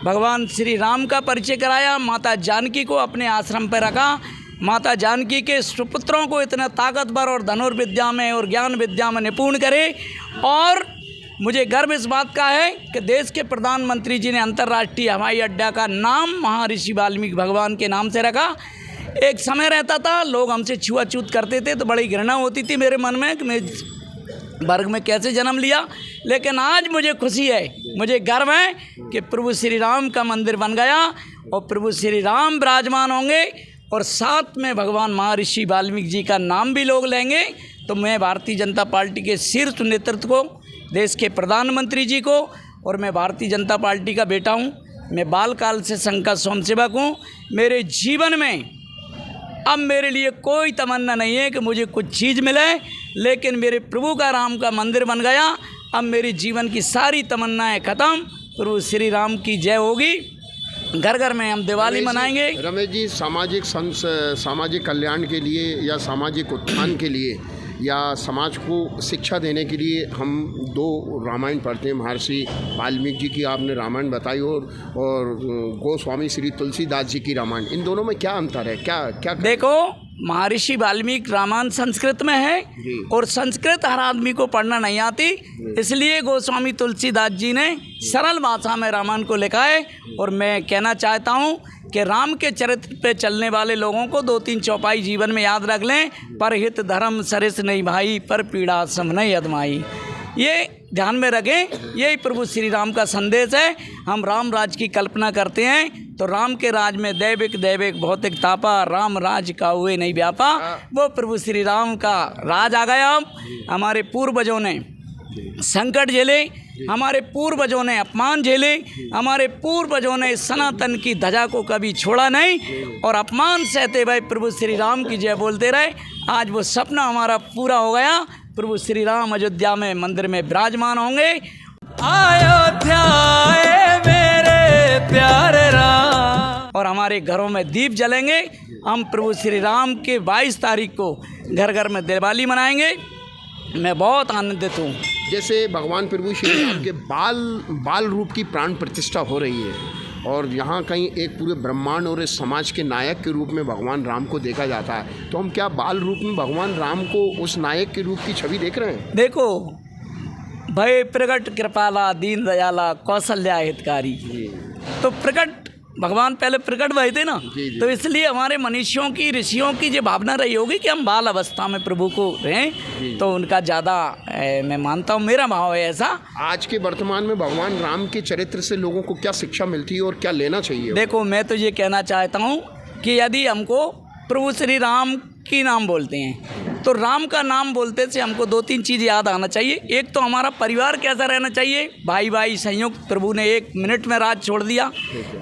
भगवान श्री राम का परिचय कराया। माता जानकी को अपने आश्रम पर रखा। माता जानकी के सुपुत्रों को इतना ताकतवर और धनुर्विद्या में और ज्ञान विद्या में निपुण करे। और मुझे गर्व इस बात का है कि देश के प्रधानमंत्री जी ने अंतर्राष्ट्रीय हवाई अड्डा का नाम महर्षि वाल्मीकि भगवान के नाम से रखा। एक समय रहता था लोग हमसे छुआछूत करते थे तो बड़ी घृणा होती थी मेरे मन में कि मैं वर्ग में कैसे जन्म लिया, लेकिन आज मुझे खुशी है, मुझे गर्व है कि प्रभु श्री राम का मंदिर बन गया और प्रभु श्री राम विराजमान होंगे और साथ में भगवान महर्षि वाल्मीकि जी का नाम भी लोग लेंगे। तो मैं भारतीय जनता पार्टी के शीर्ष नेतृत्व को, देश के प्रधानमंत्री जी को, और मैं भारतीय जनता पार्टी का बेटा हूँ, मैं बालकाल से संघ का स्वयंसेवक हूँ। मेरे जीवन में अब मेरे लिए कोई तमन्ना नहीं है कि मुझे कुछ चीज़ मिले, लेकिन मेरे प्रभु का राम का मंदिर बन गया। अब मेरी जीवन की सारी तमन्नाएं ख़त्म। प्रभु श्री राम की जय होगी। घर घर में हम दिवाली मनाएंगे। रमेश जी, सामाजिक कल्याण के लिए या सामाजिक उत्थान के लिए या समाज को शिक्षा देने के लिए हम 2 रामायण पढ़ते हैं। महर्षि वाल्मीकि जी की आपने रामायण बताई और गोस्वामी श्री तुलसीदास जी की रामायण, इन दोनों में क्या अंतर है? क्या देखो, महर्षि वाल्मीकि रामायण संस्कृत में है और संस्कृत हर आदमी को पढ़ना नहीं आती, इसलिए गोस्वामी तुलसीदास जी ने सरल भाषा में रामायण को लिखा है। और मैं कहना चाहता हूँ कि राम के चरित्र पे चलने वाले लोगों को 2-3 चौपाई जीवन में याद रख लें। पर हित धर्म सरिस नहीं भाई, पर पीड़ा सम नहीं अदमाई। ये ध्यान में रखें, यही प्रभु श्री राम का संदेश है। हम राम राज की कल्पना करते हैं तो राम के राज में दैविक भौतिक तापा, राम राज का हुए नहीं व्यापा। वो प्रभु श्री राम का राज आ गया। हमारे पूर्वजों ने संकट झेले, हमारे पूर्वजों ने अपमान झेले, हमारे पूर्वजों ने सनातन की ध्वजा को कभी छोड़ा नहीं और अपमान सहते हुए प्रभु श्री राम की जय बोलते रहे। आज वो सपना हमारा पूरा हो गया। प्रभु श्री राम अयोध्या में मंदिर में विराजमान होंगे। अयोध्या मेरे प्यारे राम। और हमारे घरों में दीप जलेंगे। हम प्रभु श्री राम के 22 तारीख को घर घर में दिवाली मनाएंगे। मैं बहुत आनंदित हूँ। जैसे भगवान प्रभु श्री राम के बाल रूप की प्राण प्रतिष्ठा हो रही है और यहाँ कहीं एक पूरे ब्रह्मांड और इस समाज के नायक के रूप में भगवान राम को देखा जाता है, तो हम क्या बाल रूप में भगवान राम को उस नायक के रूप की छवि देख रहे हैं? देखो, भय प्रगट कृपाला दीन दयाला कौशल्या हितकारी। तो प्रगट भगवान पहले प्रकट हुए थे ना, तो इसलिए हमारे मनुष्यों की, ऋषियों की जो भावना रही होगी कि हम बाल अवस्था में प्रभु को रहें, तो उनका ज़्यादा मैं मानता हूँ, मेरा भाव है ऐसा। आज के वर्तमान में भगवान राम के चरित्र से लोगों को क्या शिक्षा मिलती है और क्या लेना चाहिए? देखो, मैं तो ये कहना चाहता हूँ कि यदि हमको प्रभु श्री राम की नाम बोलते हैं तो राम का नाम बोलते से हमको 2-3 चीज़ याद आना चाहिए। एक तो हमारा परिवार कैसा रहना चाहिए, भाई भाई संयुक्त। प्रभु ने 1 मिनट में राज छोड़ दिया,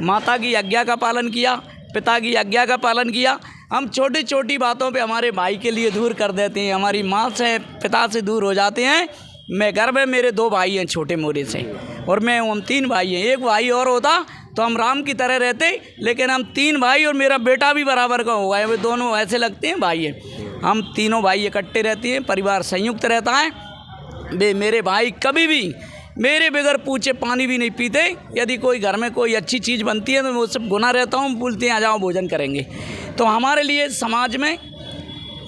माता की आज्ञा का पालन किया, पिता की आज्ञा का पालन किया। हम छोटी छोटी बातों पे हमारे भाई के लिए दूर कर देते हैं, हमारी माँ से पिता से दूर हो जाते हैं। मैं घर में मेरे 2 भाई हैं छोटे मोरे से, और हम 3 भाई हैं। एक भाई और होता तो हम राम की तरह रहते, लेकिन हम 3 भाई और मेरा बेटा भी बराबर का हुआ है, वे दोनों ऐसे लगते हैं भाई हैं। हम तीनों भाई इकट्ठे रहते हैं, परिवार संयुक्त रहता है। मेरे भाई कभी भी मेरे बगैर पूछे पानी भी नहीं पीते। यदि कोई घर में कोई अच्छी चीज़ बनती है तो मैं उससे गुना रहता हूँ, बोलते हैं आ जाओ भोजन करेंगे। तो हमारे लिए समाज में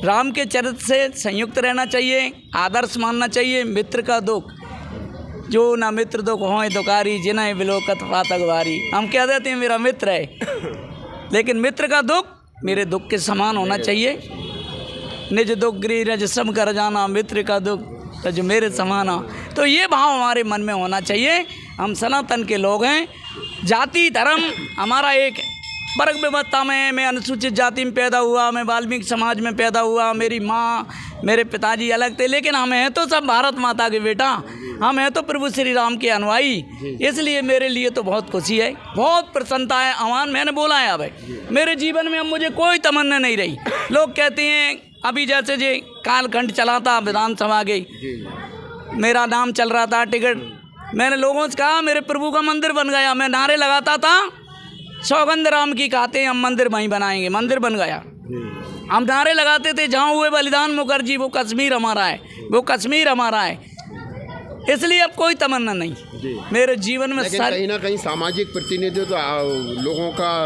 राम के चरित्र से संयुक्त रहना चाहिए, आदर्श मानना चाहिए। मित्र का दुख जो ना मित्र दुख होए दुकारी, जिन्हें बिलोकत पातक वारी। हम कह देते हैं मेरा मित्र है, लेकिन मित्र का दुख मेरे दुख के समान होना चाहिए। निज दुख गृह रज सम कर जाना, मित्र का दुख तो जो मेरे समाना। तो ये भाव हमारे मन में होना चाहिए। हम सनातन के लोग हैं, जाति धर्म हमारा एक वर्ग व्यवस्था में। मैं अनुसूचित जाति में पैदा हुआ, मैं वाल्मीकि समाज में पैदा हुआ, मेरी माँ मेरे पिताजी अलग थे, लेकिन हम हैं तो सब भारत माता के बेटा, हम हैं तो प्रभु श्री राम के अनुयायी। इसलिए मेरे लिए तो बहुत खुशी है, बहुत प्रसन्नता है। आह्वान मैंने बोला है, अब मेरे जीवन में अब मुझे कोई तमन्ना नहीं रही। लोग कहते हैं अभी जैसे जे कालखंड चला था विधानसभा के, मेरा नाम चल रहा था टिकट, मैंने लोगों से कहा मेरे प्रभु का मंदिर बन गया। मैं नारे लगाता था, सौगंध राम की खाते हम मंदिर वहीं बनाएंगे, मंदिर बन गया। हम नारे लगाते थे जहाँ हुए बलिदान मुखर्जी, वो कश्मीर हमारा है, वो कश्मीर हमारा है। इसलिए अब कोई तमन्ना नहीं मेरे जीवन में। कहीं ना कहीं सामाजिक प्रतिनिधित्व तो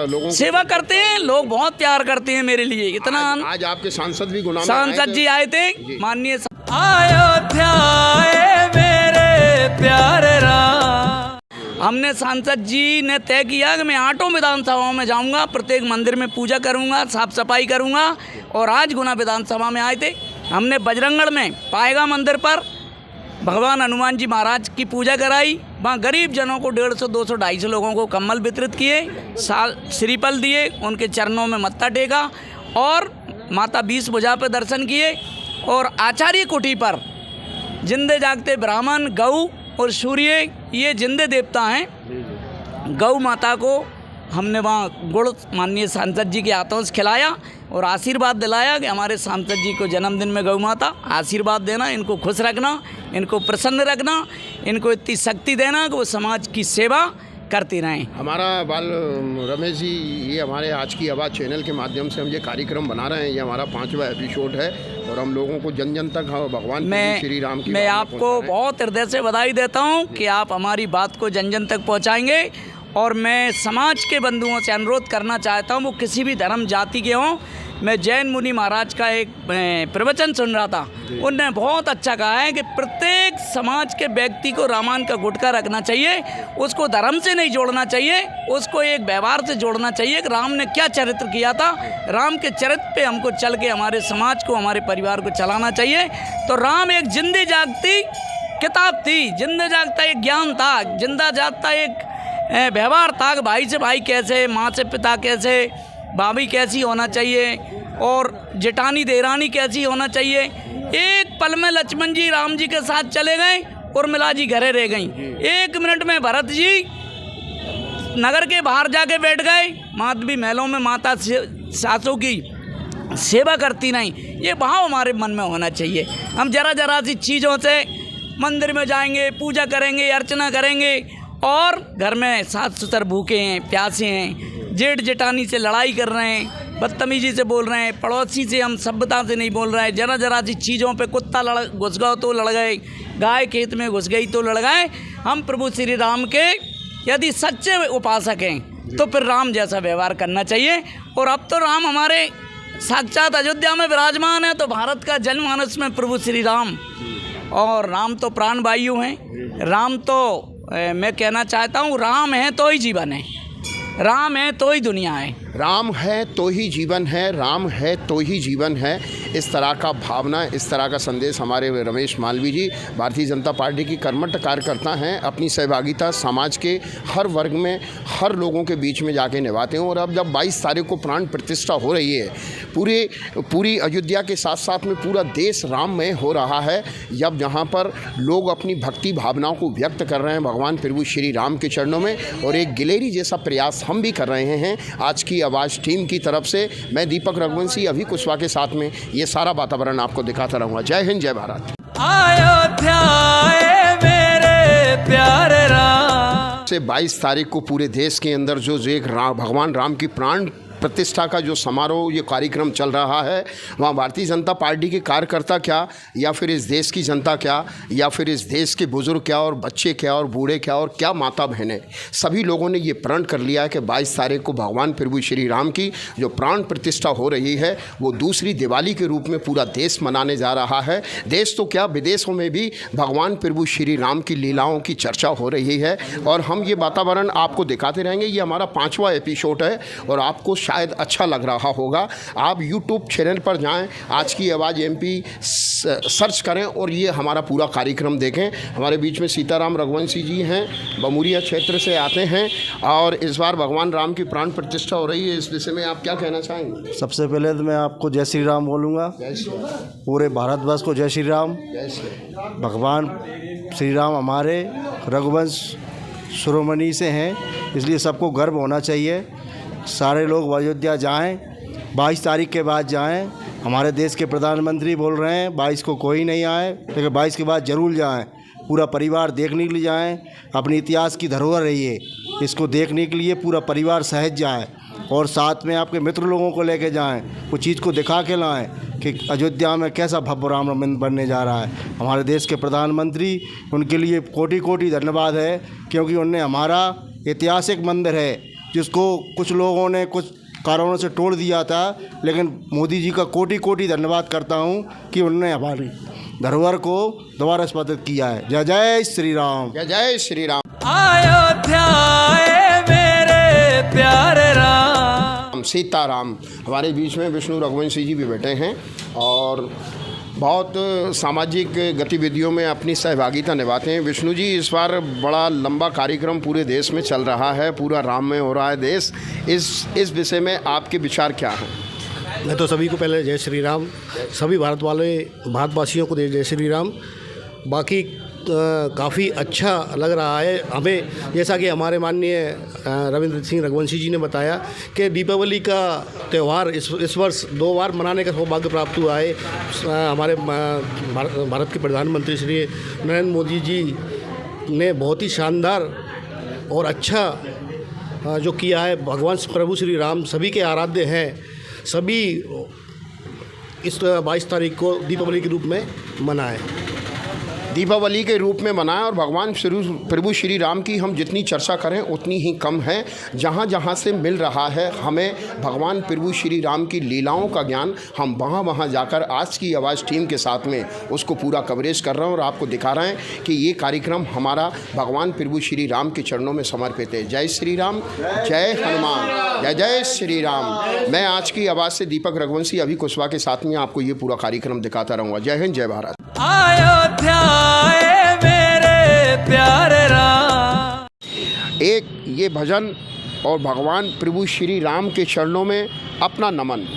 लोगों सेवा करते हैं, लोग बहुत प्यार करते हैं मेरे लिए। इतना आज आपके सांसद भी गुना सांसद जी आए थे, माननीय अयोध्या मेरे प्यारे राम। हमने सांसद जी ने तय किया कि मैं 8 विधानसभाओं में जाऊंगा, प्रत्येक मंदिर में पूजा करूंगा, साफ सफाई करूंगा। और आज गुना विधानसभा में आए थे, हमने बजरंगगढ़ में पाएगा मंदिर पर भगवान हनुमान जी महाराज की पूजा कराई। वहाँ गरीब जनों को 150, 200, 250 लोगों को कम्बल वितरित किए, श्रीफल दिए, उनके चरणों में मत्था टेका और माता 20 भुजा पर दर्शन किए। और आचार्य कुटी पर जिंदे जागते ब्राह्मण, गौ और सूर्य, ये जिंदे देवता हैं। गौ माता को हमने वहाँ गुड़ माननीय सांसद जी के हाथों से खिलाया और आशीर्वाद दिलाया कि हमारे सांसद जी को जन्मदिन में गौ माता आशीर्वाद देना, इनको खुश रखना, इनको प्रसन्न रखना, इनको इतनी शक्ति देना कि वो समाज की सेवा करते रहें। हमारा बाल रमेश जी, ये हमारे आज की आवाज़ चैनल के माध्यम से हम ये कार्यक्रम बना रहे हैं। ये हमारा 5वां एपिसोड है और हम लोगों को जन जन तक भगवान श्री राम की मैं आपको बहुत हृदय से बधाई देता हूँ कि आप हमारी बात को जन जन तक पहुँचाएंगे। और मैं समाज के बंधुओं से अनुरोध करना चाहता हूँ, वो किसी भी धर्म जाति के हों। मैं जैन मुनि महाराज का एक प्रवचन सुन रहा था, उनने बहुत अच्छा कहा है कि प्रत्येक समाज के व्यक्ति को रामायण का गुटका रखना चाहिए, उसको धर्म से नहीं जोड़ना चाहिए, उसको एक व्यवहार से जोड़ना चाहिए कि राम ने क्या चरित्र किया था। राम के चरित्र पे हमको चल के हमारे समाज को, हमारे परिवार को चलाना चाहिए। तो राम एक जिंदी जागती किताब थी, जिंदा जागता एक ज्ञान था, जिंदा जागता एक व्यवहार था कि भाई से भाई कैसे, माँ से पिता कैसे, भाभी कैसी होना चाहिए और जेठानी देरानी कैसी होना चाहिए। एक पल में लक्ष्मण जी राम जी के साथ चले गए, उर्मिला जी घरे रह गई। 1 मिनट में भरत जी नगर के बाहर जाके बैठ गए, माधवी महलों में माता सासों की सेवा करती नहीं। ये भाव हमारे मन में होना चाहिए। हम जरा सी चीज़ों से मंदिर में जाएंगे, पूजा करेंगे, अर्चना करेंगे और घर में सास ससुर भूखे हैं, प्यासे हैं, जेठ जेठानी से लड़ाई कर रहे हैं, बदतमीजी से बोल रहे हैं, पड़ोसी से हम सभ्यता से नहीं बोल रहे हैं। जरा सी चीज़ों पे कुत्ता घुस गया तो लड़ गए, गाय खेत में घुस गई तो लड़ गए। हम प्रभु श्री राम के यदि सच्चे उपासक हैं तो फिर राम जैसा व्यवहार करना चाहिए। और अब तो राम हमारे साक्षात अयोध्या में विराजमान है, तो भारत का जनमानस में प्रभु श्री राम, और राम तो प्राण वायु हैं। राम तो मैं कहना चाहता हूँ, राम है तो ही जीवन है, राम है तो ही दुनिया है। राम है तो ही जीवन है, राम है तो ही जीवन है। इस तरह का भावना, इस तरह का संदेश हमारे रमेश मालवीय जी भारतीय जनता पार्टी की कर्मठ कार्यकर्ता हैं। अपनी सहभागिता समाज के हर वर्ग में, हर लोगों के बीच में जाके निभाते हैं। और अब जब 22 तारीख को प्राण प्रतिष्ठा हो रही है, पूरी अयोध्या के साथ साथ में पूरा देश राममय हो रहा है। जब जहाँ पर लोग अपनी भक्ति भावनाओं को व्यक्त कर रहे हैं भगवान प्रभु श्री राम के चरणों में, और एक गिलेरी जैसा प्रयास हम भी कर रहे हैं आज की आवाज़ टीम की तरफ से। मैं दीपक रघुवंशी अभी कुशवाहा के साथ में ये सारा वातावरण आपको दिखाता रहूँगा। जय हिंद, जय भारत। अयोध्या मेरे प्यारे राम से 22 तारीख को पूरे देश के अंदर जो एक भगवान राम की प्राण प्रतिष्ठा का जो समारोह, ये कार्यक्रम चल रहा है, वहाँ भारतीय जनता पार्टी के कार्यकर्ता क्या, या फिर इस देश की जनता क्या, या फिर इस देश के बुजुर्ग क्या, और बच्चे क्या, और बूढ़े क्या, और क्या माता बहनें, सभी लोगों ने ये प्रण कर लिया है कि 22 तारीख को भगवान प्रभु श्री राम की जो प्राण प्रतिष्ठा हो रही है, वो दूसरी दिवाली के रूप में पूरा देश मनाने जा रहा है। देश तो क्या, विदेशों में भी भगवान प्रभु श्री राम की लीलाओं की चर्चा हो रही है, और हम ये वातावरण आपको दिखाते रहेंगे। ये हमारा 5वां एपिसोड है और आपको शायद अच्छा लग रहा होगा। आप यूट्यूब चैनल पर जाएं, आज की आवाज़ MP सर्च करें और ये हमारा पूरा कार्यक्रम देखें। हमारे बीच में सीताराम रघुवंशी जी हैं, बमुरिया क्षेत्र से आते हैं, और इस बार भगवान राम की प्राण प्रतिष्ठा हो रही है। इस विषय में आप क्या कहना चाहेंगे? सबसे पहले तो मैं आपको जय श्री राम बोलूँगा। पूरे भारतवर्ष को जय श्री राम। भगवान श्री राम हमारे रघुवंश शिरोमणि से हैं, इसलिए सबको गर्व होना चाहिए। सारे लोग अयोध्या जाएं, 22 तारीख के बाद जाएं। हमारे देश के प्रधानमंत्री बोल रहे हैं 22 को कोई नहीं आए, लेकिन 22 के बाद ज़रूर जाएं। पूरा परिवार देखने के लिए जाएं। अपने इतिहास की धरोहर है ये, इसको देखने के लिए पूरा परिवार सहज जाए, और साथ में आपके मित्र लोगों को लेके जाएं, वो चीज़ को दिखा के लाएं कि अयोध्या में कैसा भव्य राम मंदिर बनने जा रहा है। हमारे देश के प्रधानमंत्री, उनके लिए कोटि कोटि धन्यवाद है, क्योंकि उनने हमारा ऐतिहासिक मंदिर है जिसको कुछ लोगों ने कुछ कारणों से तोड़ दिया था, लेकिन मोदी जी का कोटि कोटि धन्यवाद करता हूं कि उन्होंने हमारी धरोहर को दोबारा स्थापित किया है। जय जय श्री राम। जय जय श्री राम। अयोध्या मेरे प्यारे राम। सीताराम। हमारे बीच में विष्णु रघुवंशी जी भी बैठे हैं और बहुत सामाजिक गतिविधियों में अपनी सहभागिता निभाते हैं। विष्णु जी, इस बार बड़ा लंबा कार्यक्रम पूरे देश में चल रहा है, पूरा राम में हो रहा है देश। इस विषय में आपके विचार क्या हैं? मैं तो सभी को पहले जय श्री राम, सभी भारतवासियों को जय श्री राम। बाकी काफ़ी अच्छा लग रहा है हमें, जैसा कि हमारे माननीय रविंद्र सिंह रघुवंशी जी ने बताया कि दीपावली का त्यौहार इस वर्ष 2 बार मनाने का सौभाग्य प्राप्त हुआ है। हमारे भारत के प्रधानमंत्री श्री नरेंद्र मोदी जी ने बहुत ही शानदार और अच्छा जो किया है। भगवान प्रभु श्री राम सभी के आराध्य हैं। सभी इस 22 तारीख को दीपावली के रूप में मनाएं। दीपावली के रूप में मनाएं, और भगवान प्रभु श्री राम की हम जितनी चर्चा करें उतनी ही कम है। जहाँ जहाँ से मिल रहा है हमें भगवान प्रभु श्री राम की लीलाओं का ज्ञान, हम वहाँ जाकर आज की आवाज़ टीम के साथ में उसको पूरा कवरेज कर रहे हैं और आपको दिखा रहे हैं कि ये कार्यक्रम हमारा भगवान प्रभु श्री राम के चरणों में समर्पित है। जय श्री राम, जय हनुमान, जय जय श्री राम। मैं आज की आवाज़ से दीपक रघुवंशी अभी कुशवाहा के साथ में आपको ये पूरा कार्यक्रम दिखाता रहूँगा। जय हिंद, जय भारत। अयोध्या मेरे प्यारे राम। एक ये भजन और भगवान प्रभु श्री राम के चरणों में अपना नमन,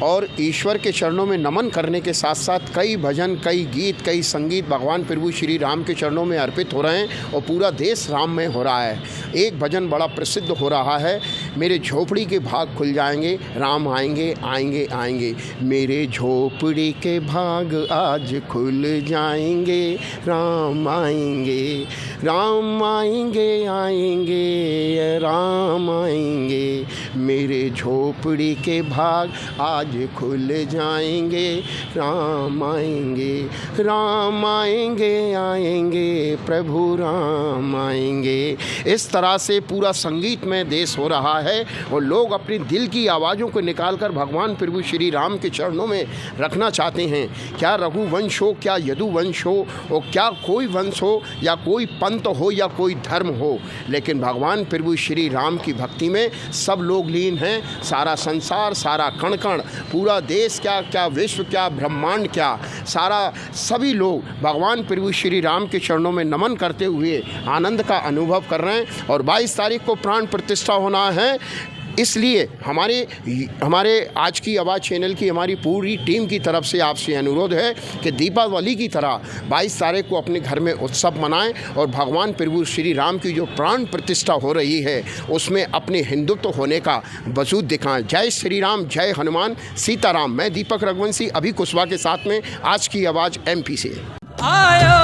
और ईश्वर के चरणों में नमन करने के साथ साथ कई भजन, कई गीत, कई संगीत भगवान प्रभु श्री राम के चरणों में अर्पित हो रहे हैं, और पूरा देश राम में हो रहा है। एक भजन बड़ा प्रसिद्ध हो रहा है, मेरे झोपड़ी के भाग खुल जाएंगे, राम आएंगे आएंगे आएंगे। मेरे झोपड़ी के भाग आज खुल जाएंगे, राम आएंगे, राम आएंगे आएंगे, राम आएंगे। मेरे झोपड़ी के भाग आज आज खुल जाएंगे, राम आएंगे, राम आएंगे, आएंगे प्रभु राम आएंगे। इस तरह से पूरा संगीतमय देश हो रहा है और लोग अपने दिल की आवाज़ों को निकालकर भगवान प्रभु श्री राम के चरणों में रखना चाहते हैं। क्या रघुवंश हो, क्या यदुवंश हो, और क्या कोई वंश हो या कोई पंथ हो या कोई धर्म हो, लेकिन भगवान प्रभु श्री राम की भक्ति में सब लोग लीन हैं। सारा संसार, सारा कण कण, पूरा देश क्या क्या विश्व क्या ब्रह्मांड क्या, सारा सभी लोग भगवान प्रभु श्री राम के चरणों में नमन करते हुए आनंद का अनुभव कर रहे हैं। और 22 तारीख को प्राण प्रतिष्ठा होना है, इसलिए हमारे आज की आवाज़ चैनल की हमारी पूरी टीम की तरफ से आपसे अनुरोध है कि दीपावली की तरह 22 तारीख को अपने घर में उत्सव मनाएं और भगवान प्रभु श्री राम की जो प्राण प्रतिष्ठा हो रही है उसमें अपने हिंदुत्व होने का वजूद दिखाएं। जय श्री राम, जय हनुमान, सीताराम। मैं दीपक रघुवंशी, अभी कुशवाहा के साथ में आज की आवाज़ MP से। आयो